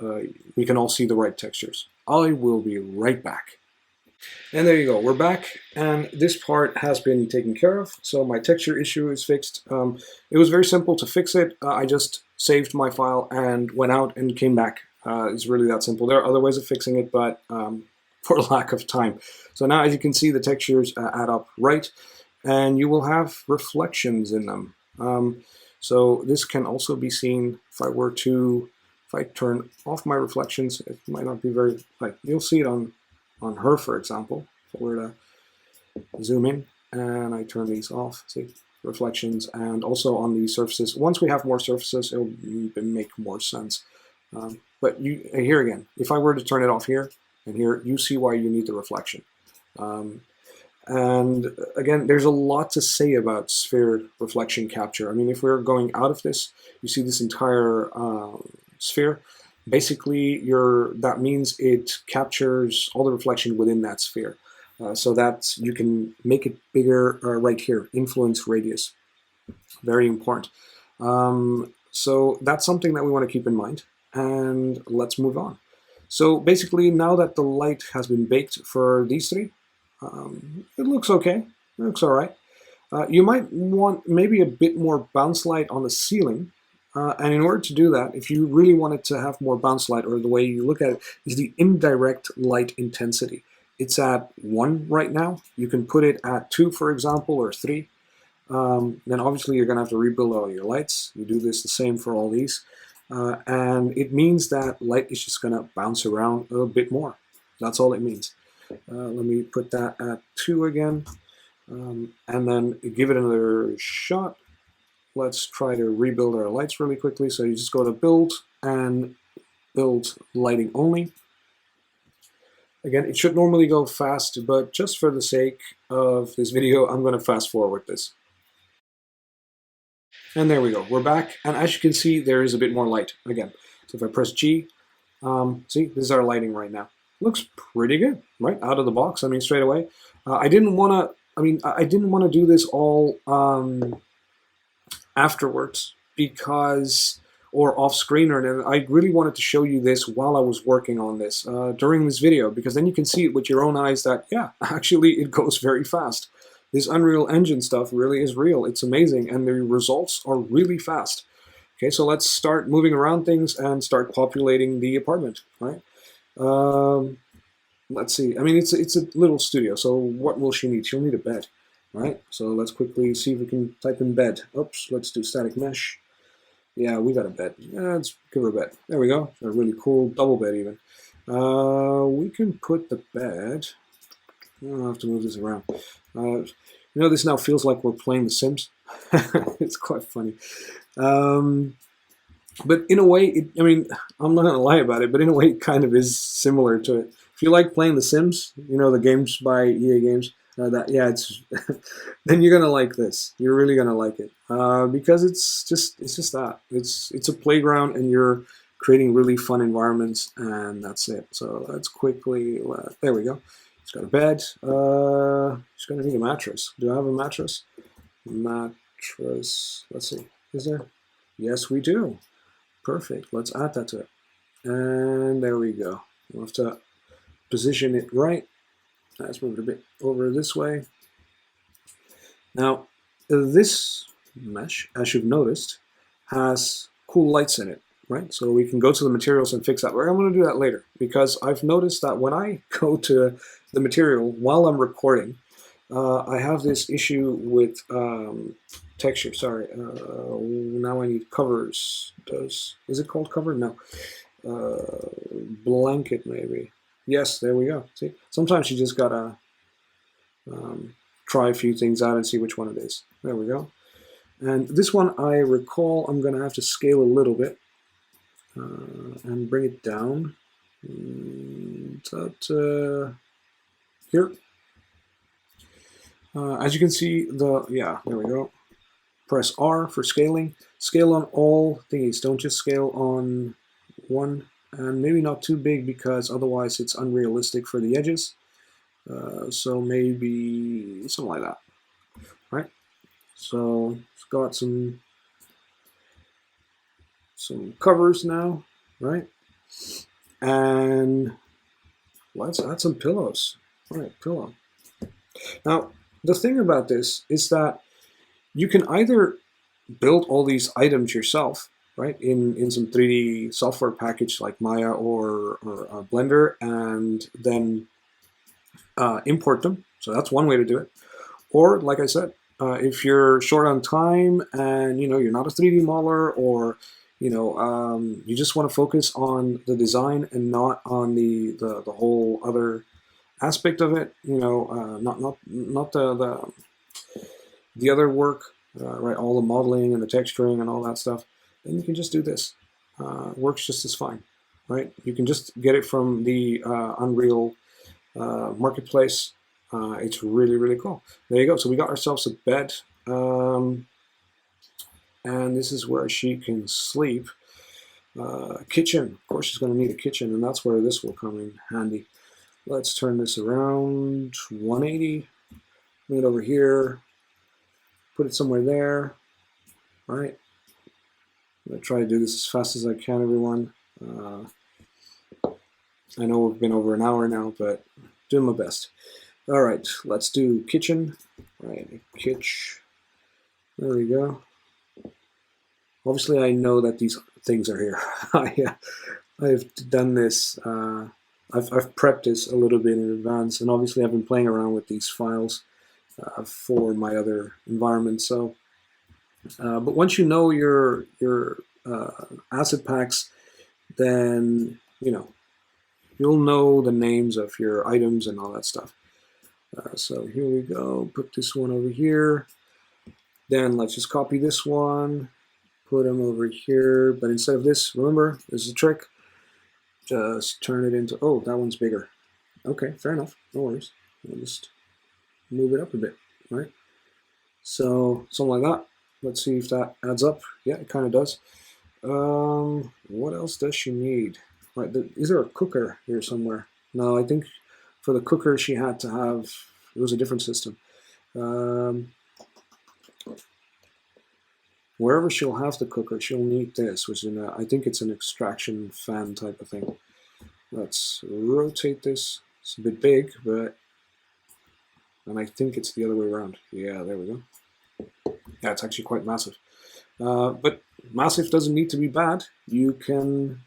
we can all see the right textures. I will be right back. And there you go, we're back, and this part has been taken care of. So my texture issue is fixed. It was very simple to fix it. I just saved my file and went out and came back. It's really that simple. There are other ways of fixing it, but for lack of time. So now, as you can see, the textures add up right, and you will have reflections in them. So this can also be seen if I turn off my reflections. It might not be very, like, you'll see it on her, for example. If I were to zoom in and I turn these off, see, reflections, and also on these surfaces. Once we have more surfaces, it'll make more sense. But here again, if I were to turn it off here and here, you see why you need the reflection. And again, there's a lot to say about sphere reflection capture. I mean, if we're going out of this, you see this entire sphere. Basically, that means it captures all the reflection within that sphere. So that you can make it bigger right here, influence radius. Very important. So that's something that we want to keep in mind. And let's move on. So basically, now that the light has been baked for these three, it looks okay. It looks all right. You might want maybe a bit more bounce light on the ceiling. And in order to do that, if you really wanted to have more bounce light, or the way you look at it is the indirect light intensity. It's at 1 right now. You can put it at 2, for example, or 3. Then obviously you're going to have to rebuild all your lights. You do this the same for all these. And it means that light is just going to bounce around a bit more. That's all it means. Let me put that at 2 again. And then give it another shot. Let's try to rebuild our lights really quickly. So you just go to build and build lighting only. Again, it should normally go fast, but just for the sake of this video, I'm going to fast forward this. And there we go, we're back. And as you can see, there is a bit more light again. So if I press G, see, this is our lighting right now. Looks pretty good, right? Out of the box, I mean, straight away. I didn't want to do this all afterwards, because, or off screen or anything. I really wanted to show you this while I was working on this during this video, because then you can see it with your own eyes that, yeah, actually it goes very fast. This Unreal Engine stuff really is real. It's amazing, and the results are really fast. Okay, so let's start moving around things and start populating the apartment, right? Let's see. I mean, it's a little studio, so what will she need? She'll need a bed, right? So let's quickly see if we can type in bed. Oops, let's do static mesh. Yeah, we got a bed. Yeah, let's give her a bed. There we go. A really cool double bed even. We can put the bed. I don't have to move this around. You know, this now feels like we're playing The Sims. It's quite funny. But in a way, I mean, I'm not going to lie about it, but in a way it kind of is similar to it. If you like playing The Sims, you know, the games by EA Games, it's then you're going to like this. You're really going to like it. Because it's just that. It's a playground, and you're creating really fun environments, and that's it. So let's quickly, there we go. She's got a bed. She's going to need a mattress. Do I have a mattress? Mattress. Let's see. Is there? Yes, we do. Perfect. Let's add that to it. And there we go. We'll have to position it right. Let's move it a bit over this way. Now, this mesh, as you've noticed, has cool lights in it, right? So we can go to the materials and fix that. I'm going to do that later, because I've noticed that when I go to the material while I'm recording, I have this issue with texture. Sorry, now I need covers. Is it called cover? No, blanket maybe. Yes, there we go. See, sometimes you just gotta try a few things out and see which one it is. There we go. And this one, I recall, I'm gonna have to scale a little bit and bring it down. Here. As you can see, there we go. Press R for scaling. Scale on all thingies. Don't just scale on one, and maybe not too big because otherwise it's unrealistic for the edges. So maybe something like that, right? So it's got some covers now, right? And let's add some pillows. All right, pillow. Now, the thing about this is that you can either build all these items yourself, right, in some 3D software package like Maya or Blender, and then import them. So that's one way to do it. Or, like I said, if you're short on time and you're not a 3D modeler, or you just want to focus on the design and not on the whole other aspect of it, not the other work, right? All the modeling and the texturing and all that stuff. Then you can just do this. Works just as fine, right? You can just get it from the Unreal marketplace. It's really, really cool. There you go. So we got ourselves a bed, and this is where she can sleep. Kitchen, of course she's going to need a kitchen, and that's where this will come in handy. Let's turn this around 180, bring it over here, put it somewhere there, right? I'm going to try to do this as fast as I can, everyone. I know we've been over an hour now, but doing my best. All right, let's do kitchen. Right, kitchen. There we go. Obviously, I know that these things are here. I've done this. I've prepped this a little bit in advance, and obviously I've been playing around with these files for my other environments. So, but once you know your asset packs, then you'll know the names of your items and all that stuff. So here we go. Put this one over here. Then let's just copy this one, put them over here. But instead of this, remember, this is a trick. Just turn it into, oh, that one's bigger. Okay, fair enough. No worries. We'll just move it up a bit, right? So something like that. Let's see if that adds up. Yeah, it kind of does. What else does she need? Right, is there a cooker here somewhere? No, I think for the cooker she had to have, it was a different system. Wherever she'll have the cooker, she'll need this, which is I think it's an extraction fan type of thing. Let's rotate this. It's a bit big, and I think it's the other way around. Yeah, there we go. Yeah, it's actually quite massive. But massive doesn't need to be bad. You can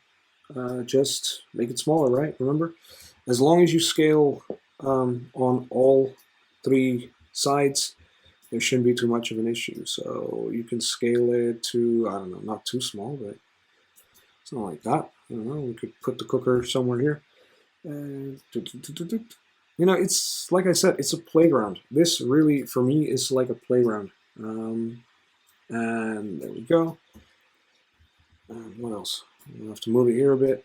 just make it smaller, right? Remember, as long as you scale on all three sides, there shouldn't be too much of an issue. So you can scale it to, I don't know, not too small, but something like that. I don't know, we could put the cooker somewhere here. It's like I said, it's a playground. This really, for me, is like a playground. And there we go. What else? I'll have to move it here a bit.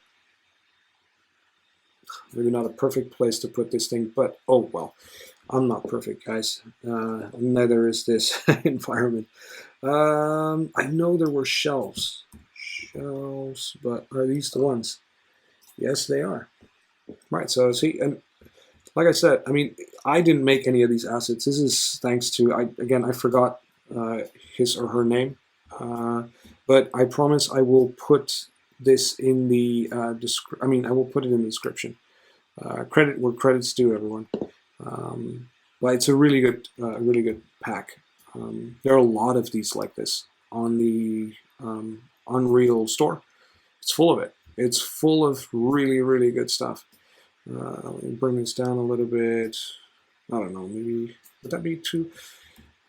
Maybe not a perfect place to put this thing, but oh well. I'm not perfect, guys. Neither is this environment. I know there were shelves. But are these the ones? Yes, they are. Right, so see, and like I said, I mean, I didn't make any of these assets. This is thanks to, I forgot his or her name. But I promise I will put this in the description. I will put it in the description. Credit where credit's due, everyone. But it's a really good pack. There are a lot of these like this on the Unreal store. It's full of it. It's full of really good stuff. Let me bring this down a little bit. I don't know, maybe, would that be too?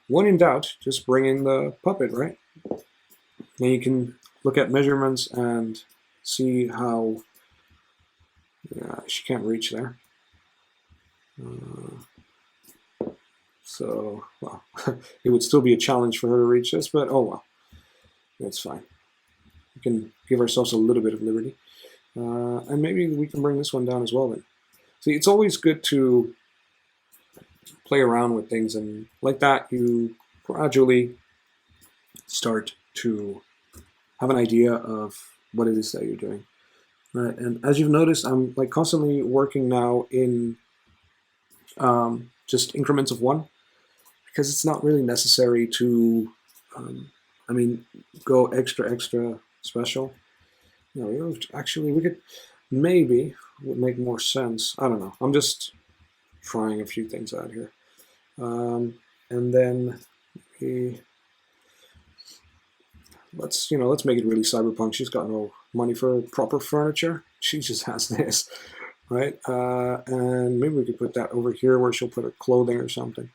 When in doubt, just bring in the puppet, right? Now you can look at measurements and see how she can't reach there. So, well, it would still be a challenge for her to reach this, but oh well, that's fine. We can give ourselves a little bit of liberty. And maybe we can bring this one down as well then. See, it's always good to play around with things, and like that you gradually start to have an idea of what it is that you're doing. Right, and as you've noticed, I'm like constantly working now in just increments of one, because it's not really necessary to, I mean, go extra special. You know, actually, we could maybe would make more sense. I don't know. I'm just trying a few things out here, and then let's make it really cyberpunk. She's got no money for proper furniture. She just has this, right? And maybe we could put that over here where she'll put her clothing or something.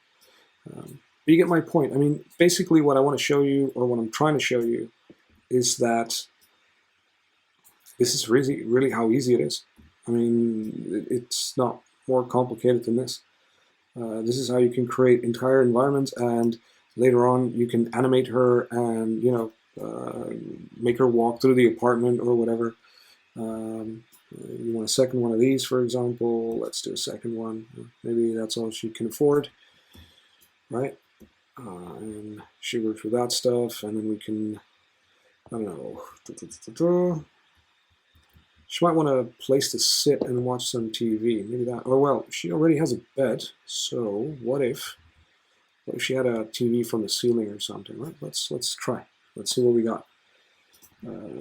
But you get my point. I mean, basically what I want to show you, or what I'm trying to show you, is that this is really how easy it is. I mean, it's not more complicated than this. This is how you can create entire environments, and later on you can animate her and, make her walk through the apartment or whatever. You want a second one of these, for example. Let's do a second one. Maybe that's all she can afford, right? And she works with that stuff, and then we can, I don't know. She might want a place to sit and watch some TV. Maybe that, or well, she already has a bed. So what if she had a TV from the ceiling or something, right? Let's try. Let's see what we got.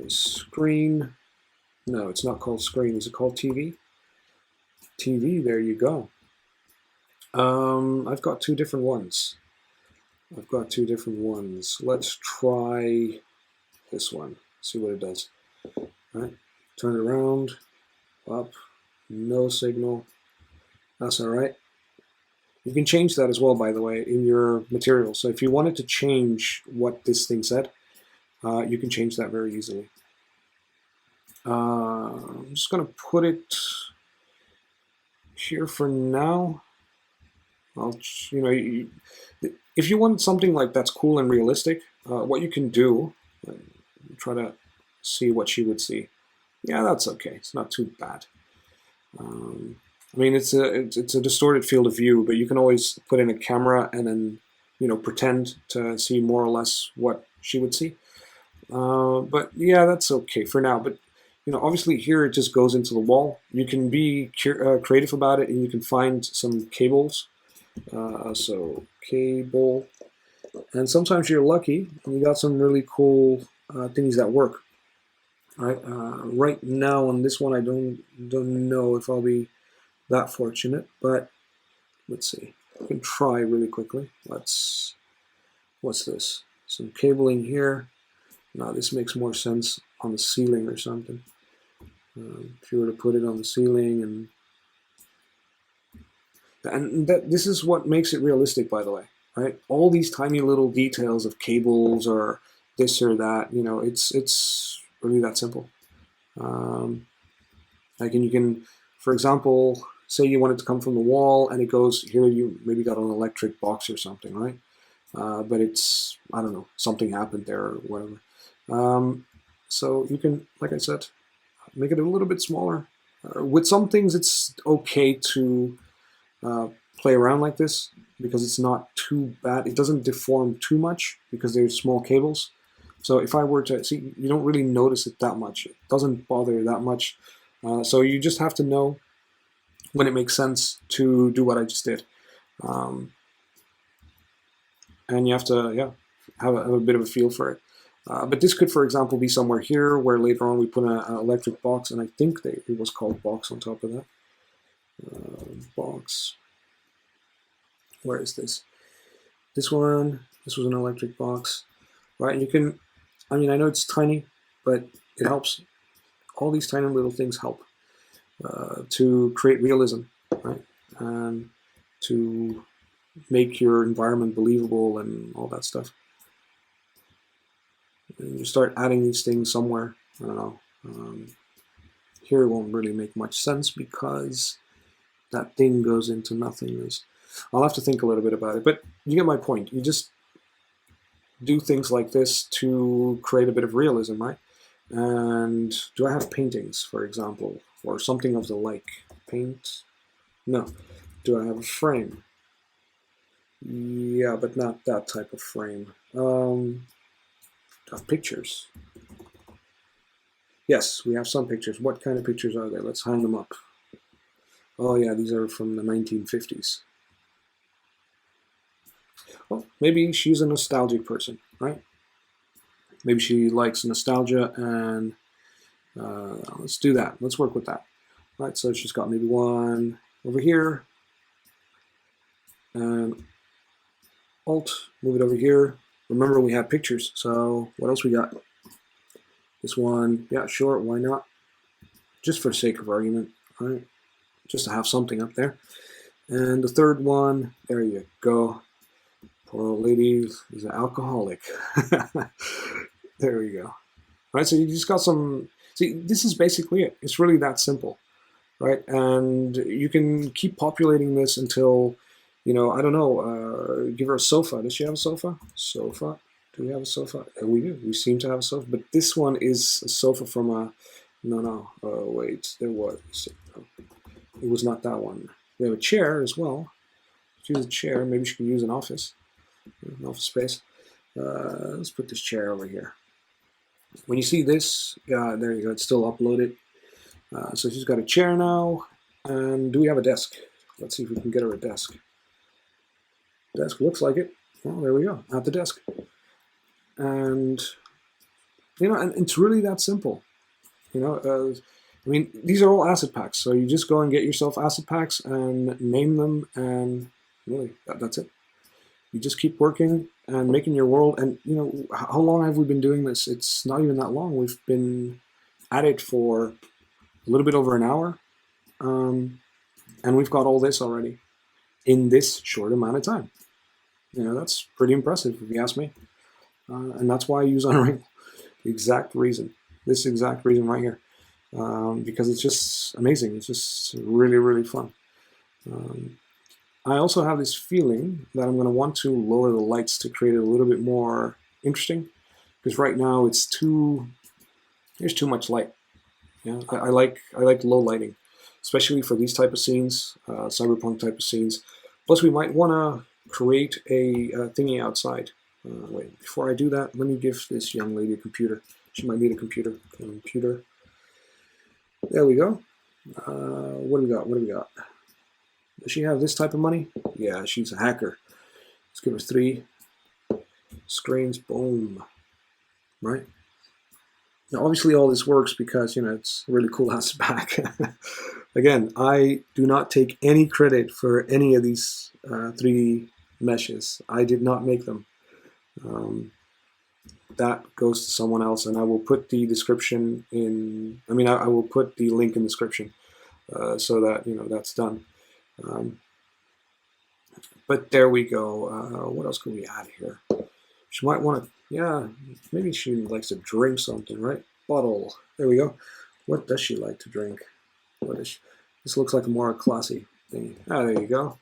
Screen. No, it's not called screen. Is it called TV? TV, there you go. I've got two different ones. Let's try this one. See what it does. All right. Turn it around. Up. No signal. That's all right. You can change that as well, by the way, in your material. So if you wanted to change what this thing said, you can change that very easily. I'm just going to put it here for now. If you want something like that's cool and realistic, what you can do, try to see what she would see. Yeah, that's okay. It's not too bad. I mean, it's a distorted field of view, but you can always put in a camera and then, pretend to see more or less what she would see. But yeah, that's okay for now. But obviously here it just goes into the wall. You can be creative about it, and you can find some cables. So cable, and sometimes you're lucky and you got some really cool things that work. Right. Right now on this one, I don't know if I'll be that fortunate, but let's see. I can try really quickly. What's this? Some cabling here. Now this makes more sense on the ceiling or something. If you were to put it on the ceiling, and this is what makes it realistic, by the way, right? All these tiny little details of cables or this or that, it's really that simple. You can, for example, say you want it to come from the wall and it goes here. You maybe got an electric box or something, right? But it's, I don't know, something happened there or whatever. So you can, like I said, make it a little bit smaller. With some things, it's okay to play around like this because it's not too bad. It doesn't deform too much because there's small cables. So if I were to see, you don't really notice it that much. It doesn't bother that much. So you just have to know when it makes sense to do what I just did. And you have to, have a bit of a feel for it. But this could, for example, be somewhere here where later on we put an electric box, and I think it was called box on top of that. Box. Where is this? This one. This was an electric box, right? You can. I mean, I know it's tiny, but it helps. All these tiny little things help. to create realism, right? And to make your environment believable and all that stuff. And you start adding these things somewhere. I don't know. Here it won't really make much sense because that thing goes into nothingness. I'll have to think a little bit about it, but you get my point. You just do things like this to create a bit of realism, right? And do I have paintings, for example, or something of the like? Paint? No. Do I have a frame? Yeah, but not that type of frame. Have pictures. Yes, we have some pictures. What kind of pictures are there? Let's hang them up. Oh yeah, these are from the 1950s. Well, maybe she's a nostalgic person, right? Maybe she likes nostalgia, and let's do that. Let's work with that. Right, so she's got maybe one over here, and Alt, move it over here. Remember, we have pictures, so what else we got? This one, yeah, sure, why not? Just for the sake of argument, right? Just to have something up there. And the third one, there you go. Poor old lady is an alcoholic. There we go. Right, so you just got some, see, this is basically it. It's really that simple, right? And you can keep populating this until, you know, I don't know, give her a sofa. Does she have a sofa? Sofa. Do we have a sofa? We do. We seem to have a sofa. But this one is a sofa from a, no, wait, there was. It was not that one. We have a chair as well. Use a chair. Maybe she can use an office space. Let's put this chair over here. When you see this, there you go. It's still uploaded. So she's got a chair now. And do we have a desk? Let's see if we can get her a desk. Desk looks like it. Well, there we go. At the desk. And, you know, and it's really that simple. You know, I mean, these are all asset packs. So you just go and get yourself asset packs and name them, and really, that's it. You just keep working and making your world. And, you know, how long have we been doing this? It's not even that long. We've been at it for a little bit over an hour. And we've got all this already in this short amount of time. You know, that's pretty impressive if you ask me. And that's why I use Unreal. The exact reason. This exact reason right here. Because it's just amazing. It's just really, really fun. I also have this feeling that I'm going to want to lower the lights to create it a little bit more interesting. Because right now it's there's too much light. Yeah, I like low lighting, especially for these type of scenes, cyberpunk type of scenes. Plus, we might want to create a thingy outside. Wait, before I do that, let me give this young lady a computer. She might need a computer. Computer. There we go. What do we got? What do we got? Does she have this type of money? Yeah, she's a hacker. Let's give her 3 screens. Boom. Right? Now, obviously, all this works because, you know, it's a really cool asset pack. Again, I do not take any credit for any of these 3D meshes. I did not make them. That goes to someone else, and I will put the description in. I mean, I will put the link in the description so that, you know, that's done. But there we go. What else can we add here? She might want to, yeah, maybe she likes to drink something, right? Bottle. There we go. What does she like to drink? What is she? This looks like a more classy thing. Ah, there you go.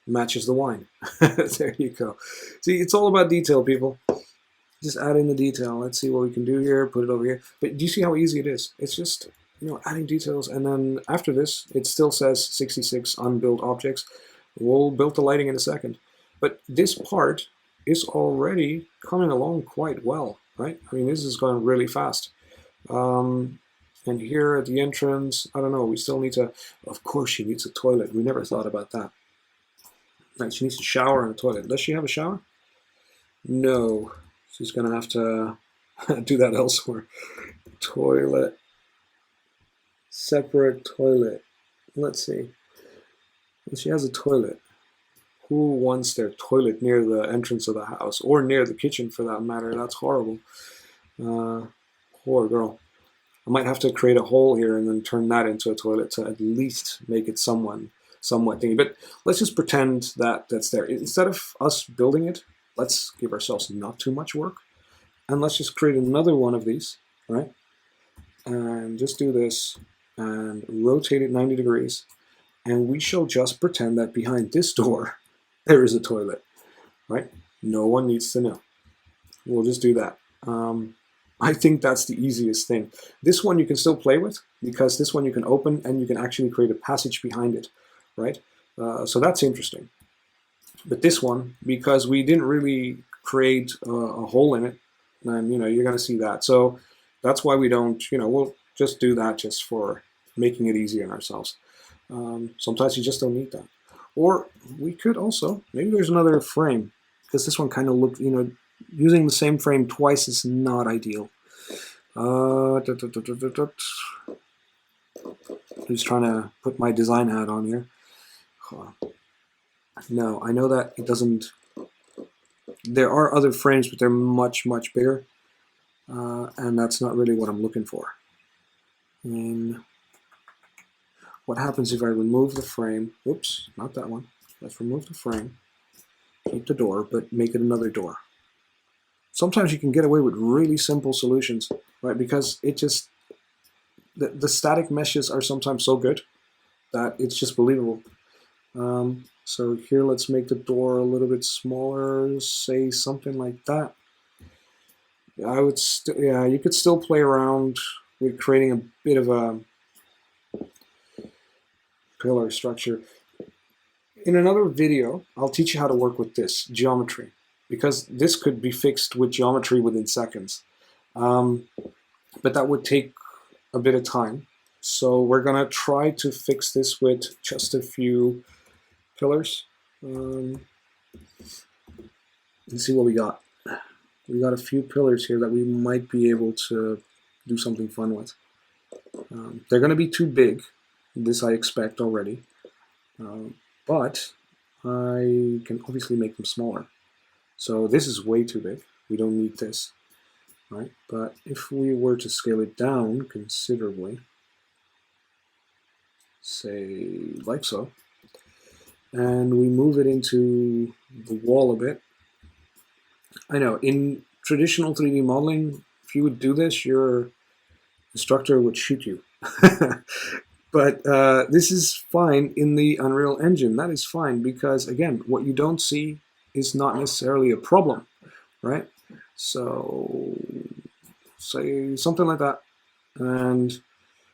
Matches the wine. There you go. See, it's all about detail, people. Just add in the detail. Let's see what we can do here. Put it over here. But do you see how easy it is? It's just, you know, adding details. And then after this, it still says 66 unbuilt objects. We'll build the lighting in a second. But this part is already coming along quite well, right? I mean, this is going really fast. And here at the entrance, I don't know, we still need to, of course she needs a toilet. We never thought about that. Right, she needs a shower and a toilet. Does she have a shower? No. She's going to have to do that elsewhere. Toilet. Separate toilet. Let's see. She has a toilet. Who wants their toilet near the entrance of the house? Or near the kitchen, for that matter. That's horrible. Poor girl. I might have to create a hole here and then turn that into a toilet to at least make it somewhat thingy. But let's just pretend that that's there. Instead of us building it, let's give ourselves not too much work. And let's just create another one of these, right? And just do this and rotate it 90 degrees. And we shall just pretend that behind this door, there is a toilet, right? No one needs to know. We'll just do that. I think that's the easiest thing. This one you can still play with, because this one you can open and you can actually create a passage behind it, right? So that's interesting. But this one, because we didn't really create a hole in it, and you're going to see that. So that's why we don't, we'll just do that just for making it easy on ourselves. Sometimes you just don't need that. Or we could also, maybe there's another frame, because this one kind of looked, using the same frame twice is not ideal. Just trying to put my design hat on here. No, I know that it doesn't. There are other frames, but they're much, much bigger. And that's not really what I'm looking for. And what happens if I remove the frame? Oops, not that one. Let's remove the frame. Keep the door, but make it another door. Sometimes you can get away with really simple solutions, right? Because it just, the static meshes are sometimes so good that it's just believable. So here, let's make the door a little bit smaller, say something like that. I would, yeah, you could still play around with creating a bit of a pillar structure. In another video, I'll teach you how to work with this geometry, because this could be fixed with geometry within seconds. But that would take a bit of time. So we're going to try to fix this with just a few pillars. Let's see what we got. We got a few pillars here that we might be able to do something fun with. They're going to be too big. This I expect already. But I can obviously make them smaller. So this is way too big. We don't need this, right? But if we were to scale it down considerably, say like so, and we move it into the wall a bit. I know, in traditional 3D modeling, if you would do this, your instructor would shoot you. But this is fine in the Unreal Engine. That is fine because, again, what you don't see is not necessarily a problem, right? So say something like that. And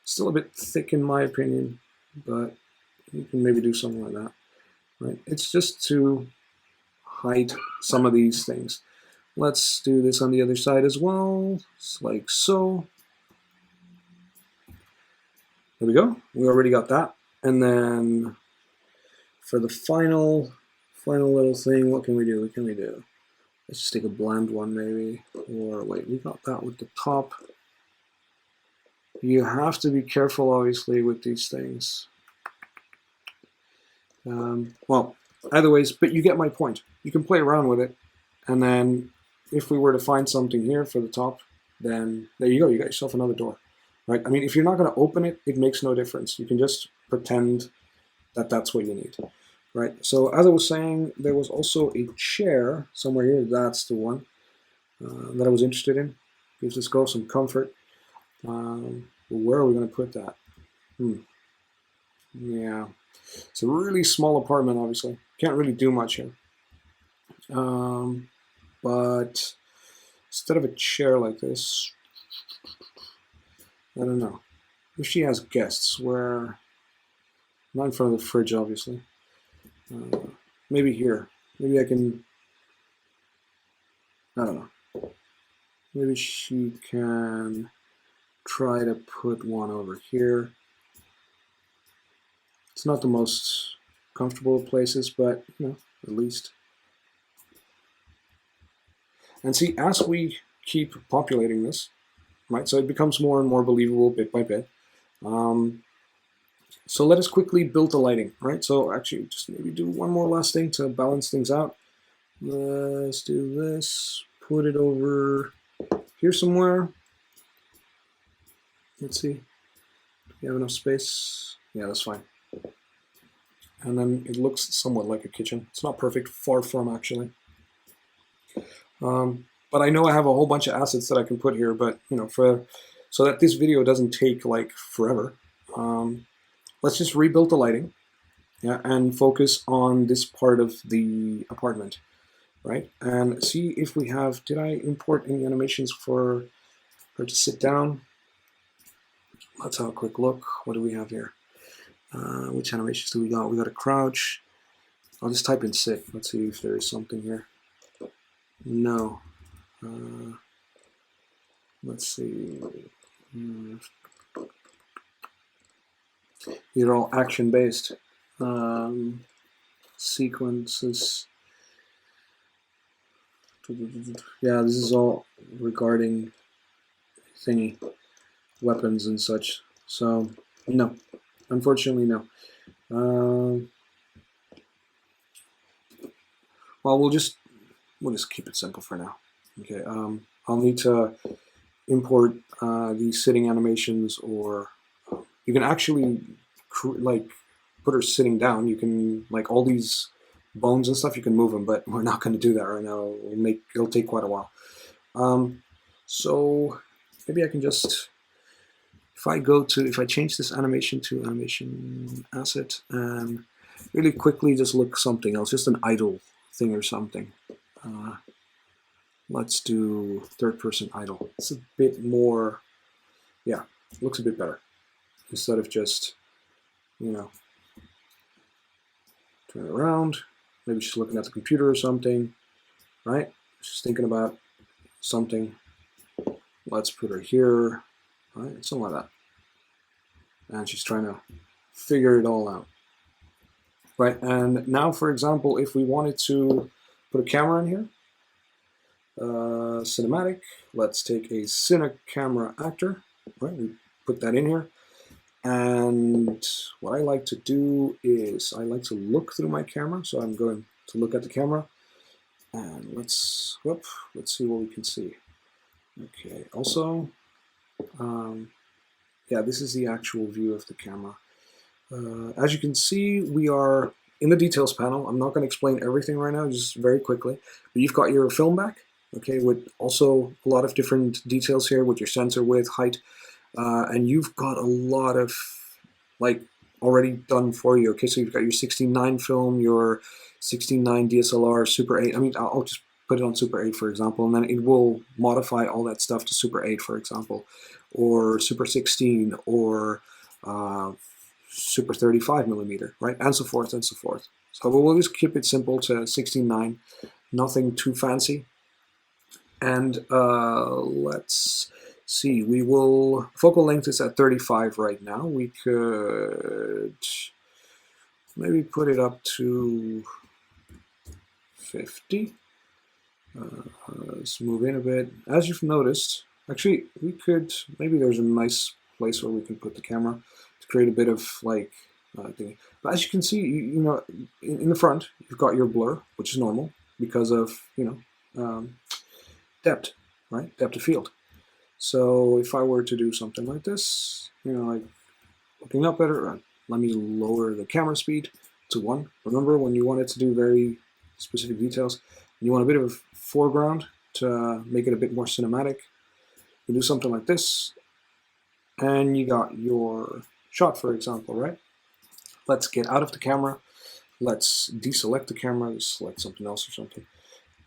still a bit thick in my opinion, but you can maybe do something like that, right? It's just to hide some of these things. Let's do this on the other side as well, it's like so. There we go. We already got that. And then for the final little thing, what can we do? What can we do? Let's just take a bland one maybe. Or wait, we got that with the top. You have to be careful, obviously, with these things. Well, either ways, but you get my point. You can play around with it. And then if we were to find something here for the top, then there you go. You got yourself another door. Right? I mean, if you're not going to open it, it makes no difference. You can just pretend that that's what you need, right? So as I was saying, there was also a chair somewhere here. That's the one that I was interested in. Gives this girl some comfort. Where are we going to put that? Yeah, it's a really small apartment, obviously. Can't really do much here. But instead of a chair like this, I don't know. If she has guests, where not in front of the fridge, obviously. Maybe here. Maybe I can. I don't know. Maybe she can try to put one over here. It's not the most comfortable of places, but at least. And see, as we keep populating this, right, so it becomes more and more believable bit by bit. So let us quickly build the lighting, right? So actually, just maybe do one more last thing to balance things out. Let's do this. Put it over here somewhere. Let's see. Do you have enough space? Yeah, that's fine. And then it looks somewhat like a kitchen. It's not perfect, far from actually. But I know I have a whole bunch of assets that I can put here, but you know, so that this video doesn't take like forever, let's just rebuild the lighting, yeah, and focus on this part of the apartment, right? And see if we have, did I import any animations for her to sit down? Let's have a quick look. What do we have here? Which animations do we got? We got a crouch. I'll just type in sit. Let's see if there's something here. No. Let's see. These are all action-based sequences. Yeah, this is all regarding thingy, weapons and such. So no, unfortunately no. Well, we'll just keep it simple for now. Okay. I'll need to import these sitting animations, or you can actually like put her sitting down. You can, like, all these bones and stuff, you can move them, but we're not going to do that right now. It'll take quite a while. So maybe I can just, if I change this animation to animation asset and really quickly just look something else, just an idle thing or something. Let's do third person idle. It's a bit more, yeah, looks a bit better. Instead of just, you know, turn it around, maybe she's looking at the computer or something, right? She's thinking about something. Let's put her here, right? Something like that. And she's trying to figure it all out, right? And now, for example, if we wanted to put a camera in here, cinematic, let's take a cine camera actor, right? We put that in here. And what I like to do is I like to look through my camera. So I'm going to look at the camera, and let's see what we can see. Okay, also, yeah, this is the actual view of the camera. As you can see, we are in the details panel. I'm not going to explain everything right now, just very quickly. But you've got your film back, okay, with also a lot of different details here with your sensor width, height, and you've got a lot of, like, already done for you. Okay, so you've got your 16:9 film, your 16:9 DSLR, Super 8. I mean, I'll just put it on Super 8, for example, and then it will modify all that stuff to Super 8, for example, or Super 16, or Super 35mm, right, and so forth and so forth. So we'll just keep it simple to 16:9, nothing too fancy. And let's see, we will, focal length is at 35 right now. We could maybe put it up to 50. Let's move in a bit. As you've noticed, actually, we could, maybe there's a nice place where we can put the camera to create a bit of, like, thing. But as you can see, you know, in the front, you've got your blur, which is normal because of, you know, depth, right? Depth of field. So if I were to do something like this, you know, like looking up at it, let me lower the camera speed to 1. Remember, when you want it to do very specific details, you want a bit of foreground to make it a bit more cinematic, you do something like this, and you got your shot, for example, right? Let's get out of the camera. Let's deselect the camera, let's select something else or something.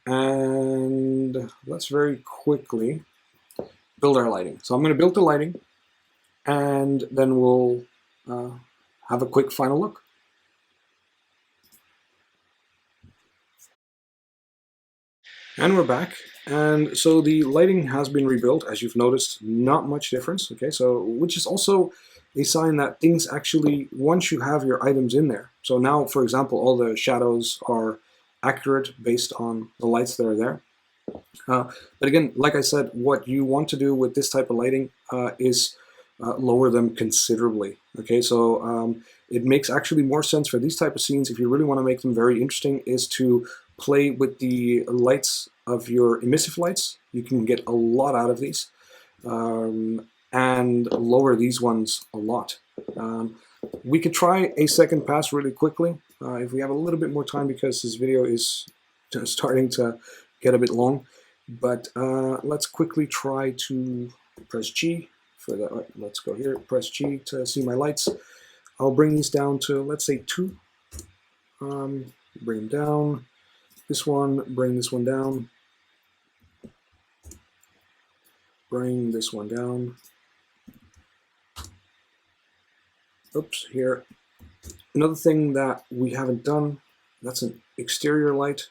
And let's very quickly build our lighting. So I'm going to build the lighting, and then we'll have a quick final look. And we're back. And so the lighting has been rebuilt, as you've noticed, not much difference. Okay, so which is also a sign that things actually, once you have your items in there, so now, for example, all the shadows are accurate based on the lights that are there. But again, like I said, what you want to do with this type of lighting is lower them considerably. Okay, so it makes actually more sense for these type of scenes, if you really want to make them very interesting, is to play with the lights of your emissive lights. You can get a lot out of these. And and lower these ones a lot. We could try a second pass really quickly if we have a little bit more time, because this video is starting to get a bit long. But let's quickly try to press G for that. Let's go here, press G to see my lights. I'll bring these down to, let's say, 2. Bring them down. This one, bring this one down. Bring this one down. Oops, here. Another thing that we haven't done, that's an exterior light,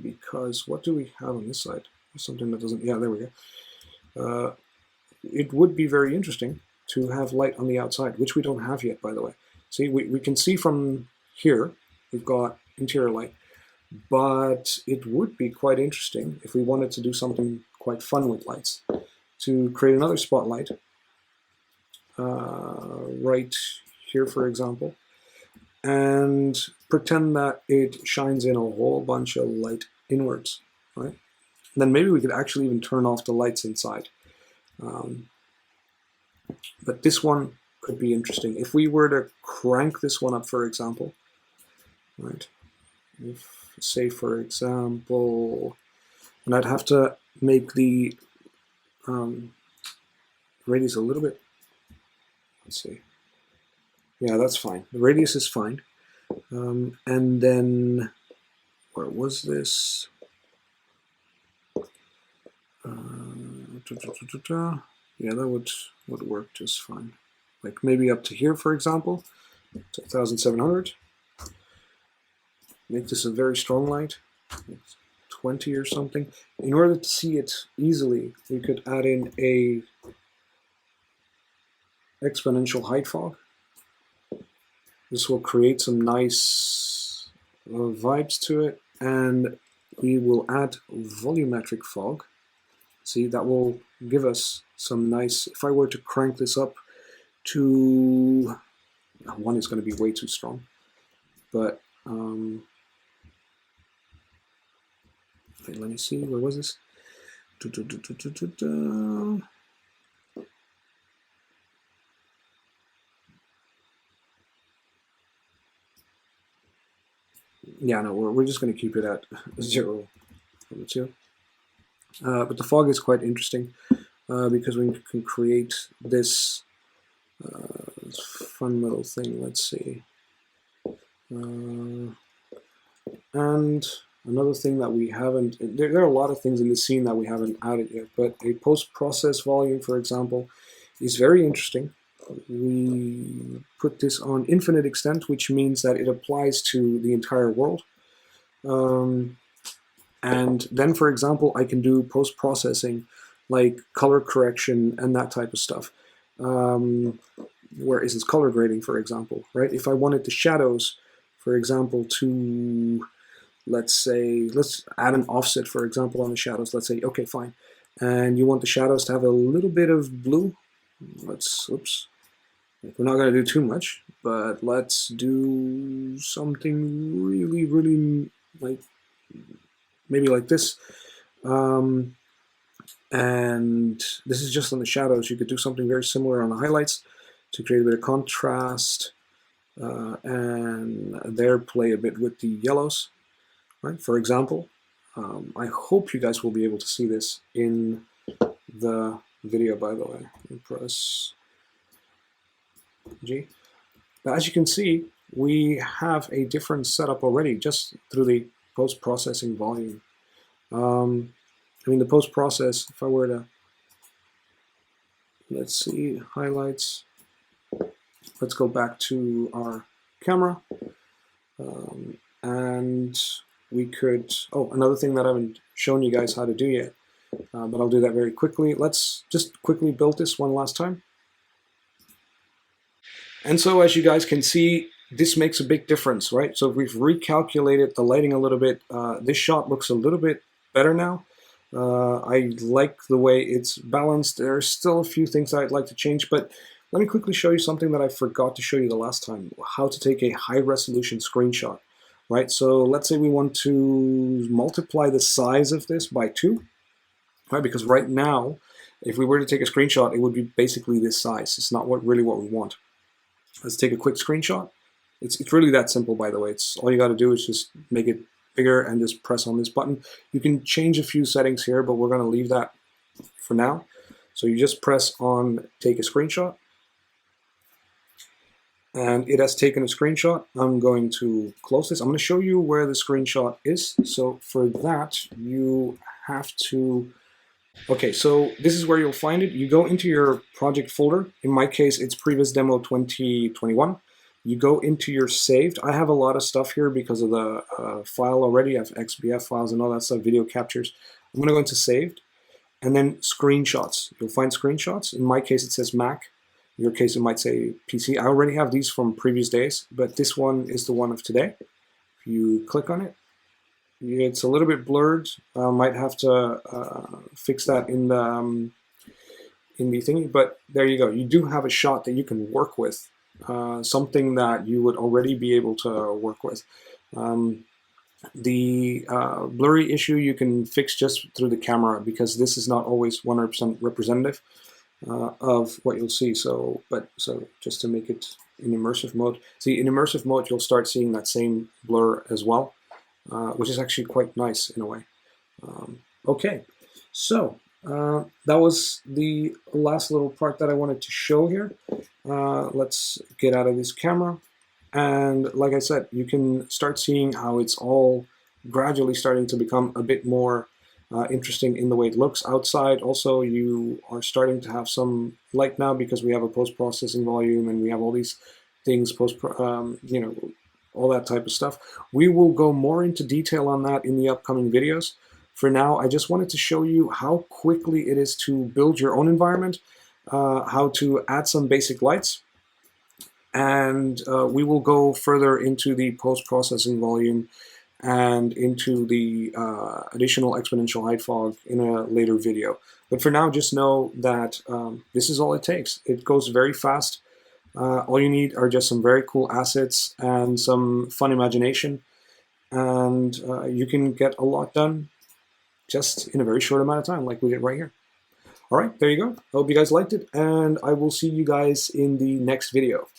because what do we have on this side? Something that doesn't, yeah, there we go. It would be very interesting to have light on the outside, which we don't have yet, by the way. See, we can see from here, we've got interior light, but it would be quite interesting if we wanted to do something quite fun with lights, to create another spotlight, right here, for example, and pretend that it shines in a whole bunch of light inwards, right? And then maybe we could actually even turn off the lights inside. But this one could be interesting. If we were to crank this one up, for example, right? If, say, for example, and I'd have to make the radius a little bit, let's see. Yeah, that's fine. The radius is fine. And then, where was this? Yeah, that would work just fine. Like maybe up to here, for example, to 1700. Make this a very strong light, 20 or something. In order to see it easily, we could add in a exponential height fog. This will create some nice vibes to it, and we will add volumetric fog. See, that will give us some nice, if I were to crank this up to, one is going to be way too strong, but okay, let me see, where was this? Yeah, no, we're just going to keep it at 0.2. But the fog is quite interesting because we can create this fun little thing. Let's see. And another thing that we haven't, there are a lot of things in the scene that we haven't added yet, but a post-process volume, for example, is very interesting. We put this on infinite extent, which means that it applies to the entire world. And then, for example, I can do post-processing like color correction and that type of stuff. Where is this color grading, for example, right? If I wanted the shadows, for example, to, let's say, let's add an offset, for example, on the shadows. Let's say, okay, fine. And you want the shadows to have a little bit of blue. Let's, oops. We're not going to do too much, but let's do something really, really like, maybe like this. And this is just on the shadows. You could do something very similar on the highlights to create a bit of contrast, and there play a bit with the yellows, right? For example, I hope you guys will be able to see this in the video, by the way. Press G. Now, as you can see, we have a different setup already just through the post-processing volume. I mean, the post-process, if I were to, let's see, highlights, let's go back to our camera, and we could, oh, another thing that I haven't shown you guys how to do yet, but I'll do that very quickly. Let's just quickly build this one last time. And so, as you guys can see, this makes a big difference, right? So if we've recalculated the lighting a little bit, this shot looks a little bit better now. I like the way it's balanced. There are still a few things I'd like to change, but let me quickly show you something that I forgot to show you the last time, how to take a high resolution screenshot, right? So let's say we want to multiply the size of this by 2, right? Because right now, If we were to take a screenshot, it would be basically this size. It's not really what we want. Let's take a quick screenshot. It's really that simple, by the way. It's all you got to do is just make it bigger and just press on this button. You can change a few settings here, but we're going to leave that for now. So you just press on take a screenshot, and it has taken a screenshot. I'm going to close this. I'm going to show you where the screenshot is. So for that, you have to, okay, so this is where you'll find it. You go into your project folder. In my case, it's Previs Demo 2021. You go into your saved. I have a lot of stuff here because of the file already. I have XBF files and all that stuff, video captures. I'm going to go into saved, and then screenshots. You'll find screenshots. In my case, it says Mac. In your case, it might say PC. I already have these from previous days, but this one is the one of today. If you click on it, it's a little bit blurred. I might have to fix that in the thingy, but there you go. You do have a shot that you can work with, something that you would already be able to work with. The blurry issue you can fix just through the camera, because this is not always 100% representative of what you'll see. So just to make it in immersive mode, see, in immersive mode you'll start seeing that same blur as well, which is actually quite nice in a way. Okay, so that was the last little part that I wanted to show here. Let's get out of this camera. And like I said, you can start seeing how it's all gradually starting to become a bit more interesting in the way it looks outside. Also, you are starting to have some light now because we have a post-processing volume and we have all these things, you know, all that type of stuff. We will go more into detail on that in the upcoming videos. For now, I just wanted to show you how quickly it is to build your own environment, how to add some basic lights, and we will go further into the post-processing volume and into the additional exponential height fog in a later video. But for now, just know that this is all it takes. It goes very fast. All you need are just some very cool assets and some fun imagination, and you can get a lot done just in a very short amount of time, like we did right here. All right, there you go. I hope you guys liked it, and I will see you guys in the next video.